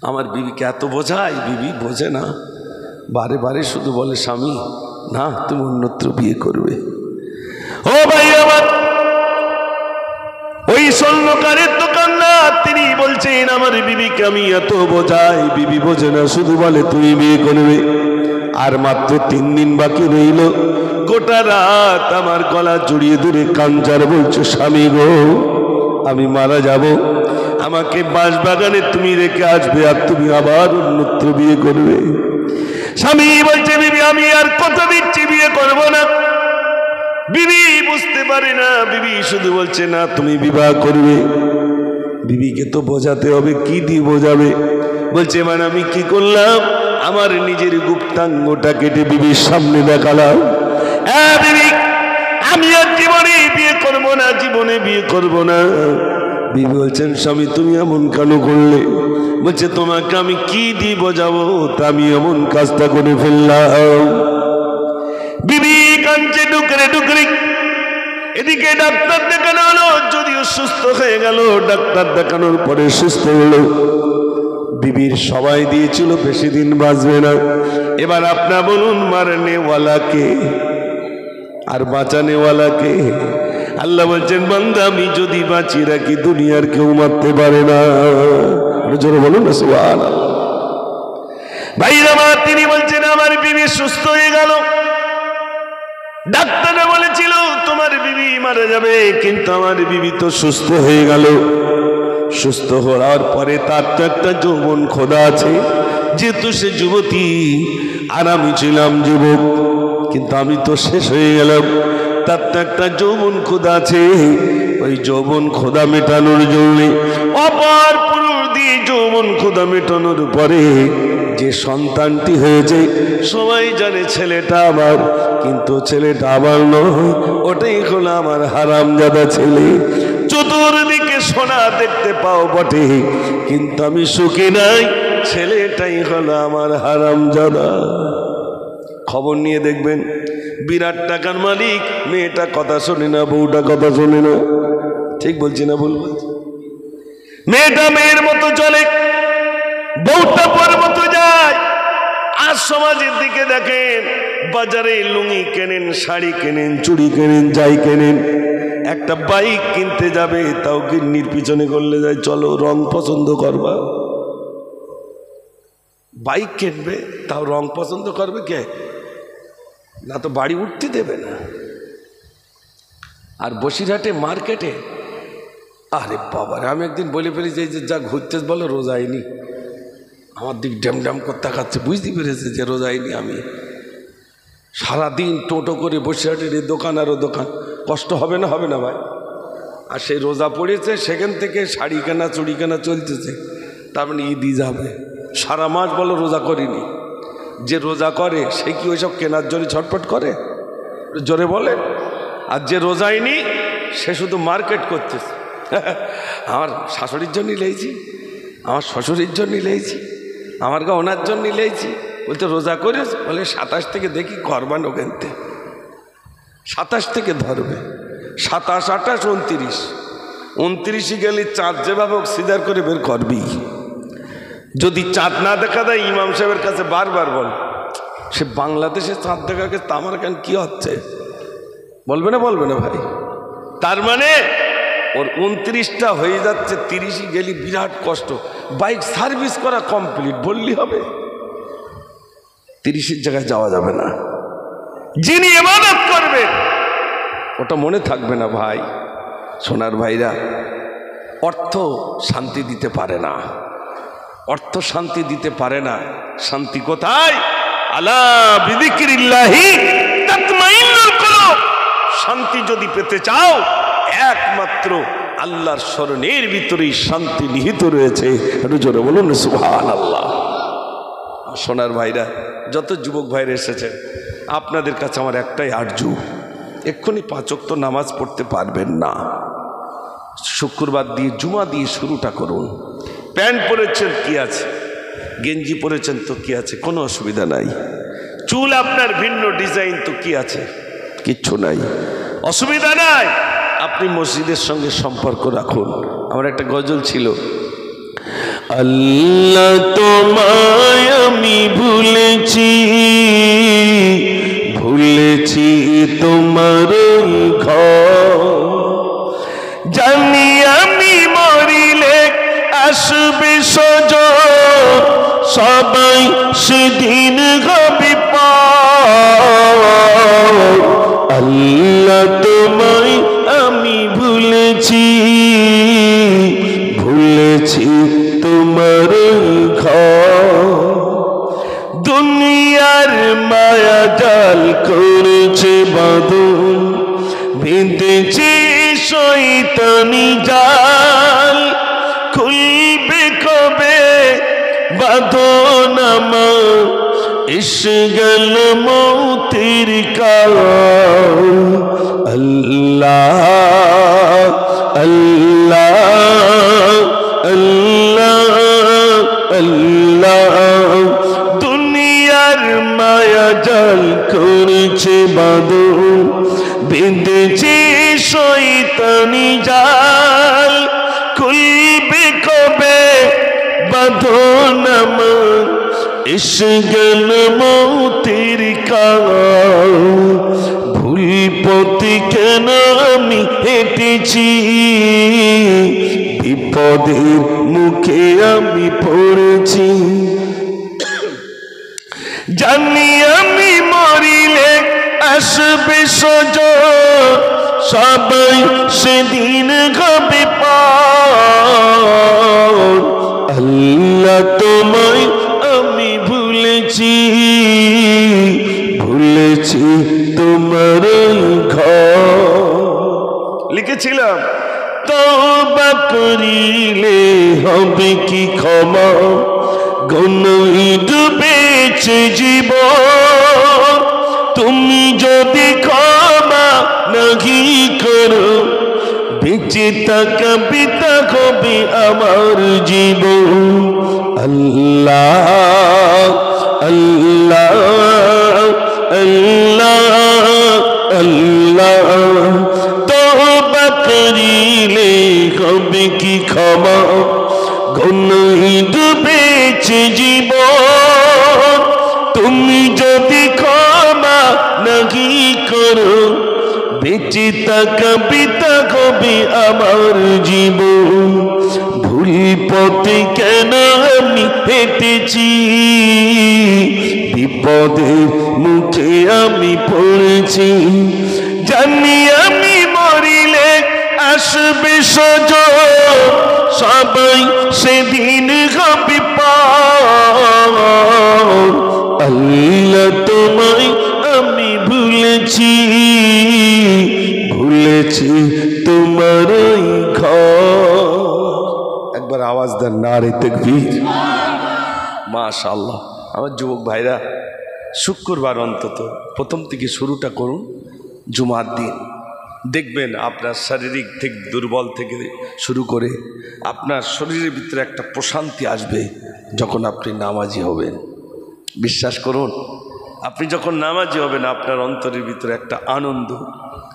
Speaker 1: আমার বিবিকে এত বোঝাই, বিবি বোঝে না, বারে বারে শুধু বলে স্বামী না তুমি অন্যত্র বিয়ে করবে। ও ভাই আমার, ওই স্বর্ণকারের দোকানদার তিনি বলছেন আমার বিবিকে আমি এত বোঝাই, বিবি বোঝে না, শুধু বলে তুমি বিয়ে করবে। আর মাত্র 3 দিন বাকি রইল, গোটা রাত আমার গলা জড়িয়ে ধরে কাঞ্জার বলছে স্বামী গো আমি মারা যাব, আমাকে বাঁশবাগানে তুমি রেখে আসবে আর তুমি আবার অন্যত্র বিয়ে করবে। স্বামী বলছে বিবি আমি আর কথা দিচ্ছি বিয়ে করব না। বিবি বুঝতে পারে না, বিবি শুধু বলছে না তুমি বিবাহ করবে। বিবিকে তো বোঝাতে হবে, কি দিয়ে বোঝাবে? বলছে মানে আমি কি করলাম, আমার নিজের গুপ্তাঙ্গটা কেটে বিবির সামনে দেখালাম। বিবি আমি আর জীবনে বিয়ে করবো না, জীবনে বিয়ে করবো না। বিবি বলছেন স্বামী তুমি এমন কেন করলে? বলছে তোমাকে আমি কি দিয়ে বোঝাবো, তা আমি এমন কাজটা করে ফেললাম। বিবি কাঁদছে ডুকরে ডুকরে। এদিকে ডাক্তার দেখানো হলো, যদিও সুস্থ হয়ে গেল, ডাক্তার দেখানোর পরে সুস্থ হলো। বিবির সবাই দিয়েছিল বেশি দিন বাঁচবে না। এবার আপনার বলুন মারনেওয়ালাকে আর বাঁচানেওয়ালাকে? আল্লাহ বলছেন বান্দা আমি যদি বাঁচিয়ে রাখি দুনিয়ার কেউ মারতে পারে না। জোরে বলুন না সুবহানাল্লাহ। ভাইরা আমার, তিনি বলছেন আমার বিবি সুস্থ হয়ে গেল। ডাক্তাররা বলেছিল তোমার বিবি মারা যাবে, কিন্তু আমার বিবি তো সুস্থ হয়ে গেল। সুস্থ হওয়ার পরে তার তো একটা যৌবন খোদা আছে, যেহেতু সে যুবতী আর আমি ছিলাম যুবক, কিন্তু আমি তো শেষ হয়ে গেলাম। তার তো একটা যৌবন খোদা আছে, ওই যৌবন খোদা মেটানোর জন্য অপর পুরুষ দিয়ে যৌবন খোদা মেটানোর পরে যে সন্তানটি হয়েছে সবাই জানে ছেলেটা আমার, কিন্তু ছেলেটা আমার নয়, ওটাই হলো আমার হারামজাদা ছেলে। চতুর্দিকে সোনা দেখতে পাও বটে, কিন্তু আমি সুখী নাই, ছেলেটাই হলো আমার হারামজাদা। খবর নিয়ে দেখবেন বিরাট টাকার মালিক, মেয়েটা কথা শোনে না, বউটা কথা শোনে না। ঠিক বলছি না ভুল বলছি? মেয়েটা মেয়ের মতো চলে, বউটা পর মতো যায়। আর সমাজের দিকে দেখেন, বাজারে লুঙ্গি কেনেন, শাড়ি কেনেন, চুড়ি কেনেন, যাই কেনেন, একটা বাইক কিনতে যাবে তাও গিন্নির পিছনে করলে যায় চলো রং পছন্দ করবা। বাইক কিনবে তাও রং পছন্দ করবে কে? না তো বাড়ি উঠতে দেবে না। আর বসিরহাটে মার্কেটে, আরে বাবা আমি একদিন বলে ফেলি যে যা ঘুরতে বলো রোজাইনি, আমার দিক ড্যাম ড্যাম করতে তাকাচ্ছে, বুঝতে পেরেছে যে রোজাইনি। আমি সারাদিন টোটো করে বসিরহাটের এই দোকান আর ও দোকান, কষ্ট হবে না? হবে না ভাই? আর সেই রোজা পড়েছে, সেখান থেকে শাড়ি কেনা চুড়ি কেনা চলতেছে, তার মানে ঈদই যাবে। সারা মাস বলো রোজা করিনি। যে রোজা করে সে কি ওইসব কেনার জন্য ছটফট করে? জোরে বলে। আর যে রোজাইনি সে শুধু মার্কেট করতেছে। আমার শাশুড়ির জন্য লেইছি, আমার শ্বশুরের জন্য লেইছি, আমার গা ওনার জন্য লেইছি। বলতে রোজা করিস? বলে 27 থেকে দেখি করবান ওখানতে, 27 থেকে ধরবে, 27, 28, 29, 29 গেলে চাঁদ যেভাবে সিদার করে বের করবি। যদি চাঁদ না দেখা দেয় ইমাম সাহেবের কাছে বারবার বল, সে বাংলাদেশে চাঁদ দেখা গেছে, আমার কেন কি হচ্ছে? বলবে না? বলবে না ভাই? তার মানে ওর 29টা হয়ে যাচ্ছে, 30 গেলি বিরাট কষ্ট। বাইক সার্ভিস করা কমপ্লিট বললি হবে, 30-এর জায়গায় যাওয়া যাবে না। যিনি ইবাদত করবে ওটা মনে থাকবে না ভাই। সোনার ভাইরা, অর্থ শান্তি দিতে পারে না, অর্থ শান্তি দিতে পারে না। শান্তি কোথায়? আলা বিযিকরিল্লাহি তাতমাইন্নুল কুলুব। শান্তি যদি পেতে চাও একমাত্র আল্লাহর স্মরণের ভিতরেই শান্তি নিহিত রয়েছে। একটু জোরে বলুন সুবহানাল্লাহ। সোনার ভাইরা, যত যুবক ভাইরা এসেছেন, আপনাদের কাছে আমার একটাই আরজু, এক্ষুনি 5 ওয়াক্ত নামাজ পড়তে পারবেন না, শুক্রবার দিয়ে জুমা দিয়ে শুরুটা করুন। প্যান্ট পরেছেন কি আছে, গেঞ্জি পরেছেন তো কি আছে, কোনো অসুবিধা নাই। চুল আপনার ভিন্ন ডিজাইন তো কি আছে, কিচ্ছু নাই, অসুবিধা নাই। আপনি মসজিদের সঙ্গে সম্পর্ক রাখুন। আমার একটা গজল ছিল, আল্লাহ তোমায় আমি ভুলেছি, ভুলেছি তোমার ঘর। জানি আমি মরিলে আসবে সজন, সবাই সেদিন হবে পার। আল্লাহ তোমায় আমি ভুলেছি, ভুলেছি তোমার ঘর। দুনিয়ার মায়া জাল করেছে বাঁধন, বেঁধেছে শয়তানি জাল। খুলবে কবে বাঁধন আমার, এসে গেল মৌতের কাল। আল্লাহ আল্লাহ আল্লাহ আল্লাহ। দুনিয়ার মায়া জাল করেছে বাঁধন, বেঁধেছে শয়তানি জাল। খুলবে কবে বাঁধন আমার, এসে গেল মৌতের কাল। ভুল পথে কেন আমি হেঁটেছি, বিপদের মুখে আমি পড়েছি। জানি আমি মরিলে আসবে সজন, সবাই সেদিন হবে পার। আল্লাহ তোমায় আমি ভুলেছি, ভুলেছি তোমার ঘর। লিখেছিলাম তওবা করিলে হবে কি ক্ষমা, গুনাহে ডুবেছে জীবন। তুমি যদি ক্ষমা নাহি করো, বেঁচে থাকা পিতা হবে আমার জীবন। আল্লাহ আল্লাহ আল্লাহ আল্লাহ। তওবা করিলে হবে কি ক্ষমা, গুনাহে ডুবেছে জীবন। তুমি যদি ক্ষমা নাহি করো, বেঁচে থাকা পিতা হবে আমার জীবন। ভুল পথে কেন আমি হেঁটেছি, বিপদের মুখে আমি পড়েছি। জানি আমি মরিলে আসবে সজন, সবাই সেদিন হবে পার। আল্লাহ তোমায় আমি ভুলেছি, ভুলেছি তোমার ঘর। একবার আওয়াজ দেন নারে তাকবীর। মাশাআল্লাহ। আমার যুবক ভাইরা, শুক্রবার অন্তত প্রথম থেকে শুরুটা করুন। জুমার দিন দেখবেন আপনার শারীরিক থেকে দুর্বল থেকে শুরু করে আপনার শরীরের ভিতরে একটা প্রশান্তি আসবে যখন আপনি নামাজি হবেন। বিশ্বাস করুন, আপনি যখন নামাজি হবেন আপনার অন্তরের ভিতরে একটা আনন্দ,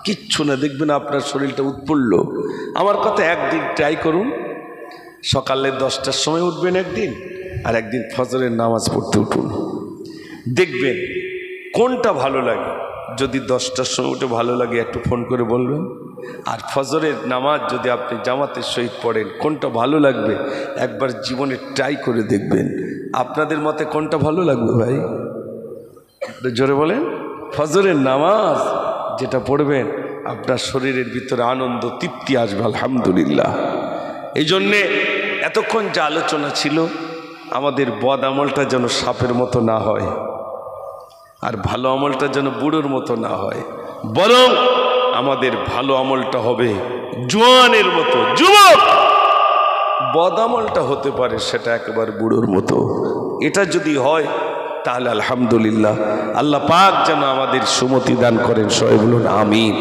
Speaker 1: কিচ্ছু না, দেখবেন আপনার শরীরটা উৎফুল্ল। আমার কথা একদিন ট্রাই করুন, সকালে 10টার সময় উঠবেন একদিন, আর একদিন ফজরের নামাজ পড়তে উঠুন, দেখবেন কোনটা ভালো লাগে। যদি 10টার সময় উঠে ভালো লাগে একটু ফোন করে বলবেন। আর ফজরের নামাজ যদি আপনি জামাতের সহিত পড়েন, কোনটা ভালো লাগবে একবার জীবনে ট্রাই করে দেখবেন। আপনাদের মতে কোনটা ভালো লাগবে ভাই? জোরে বলেন। ফজরের নামাজ যেটা পড়বেন আপনার শরীরের ভিতরে আনন্দ তৃপ্তি আসবে। আলহামদুলিল্লাহ। এই জন্যে এতক্ষণ যে আলোচনা ছিল, আমাদের বদ আমলটা যেন সাপের মতো না হয়, আর ভালো আমলটা যেন বুড়োর মতো না হয়, বরং আমাদের ভালো আমলটা হবে জোয়ানের মতো। যুবক, বদ আমলটা হতে পারে সেটা একেবারে বুড়োর মতো। এটা যদি হয় তাহলে আলহামদুলিল্লাহ। আল্লাহ পাক যেন আমাদের সুমতি দান করেন। সবাই বলুন আমিন।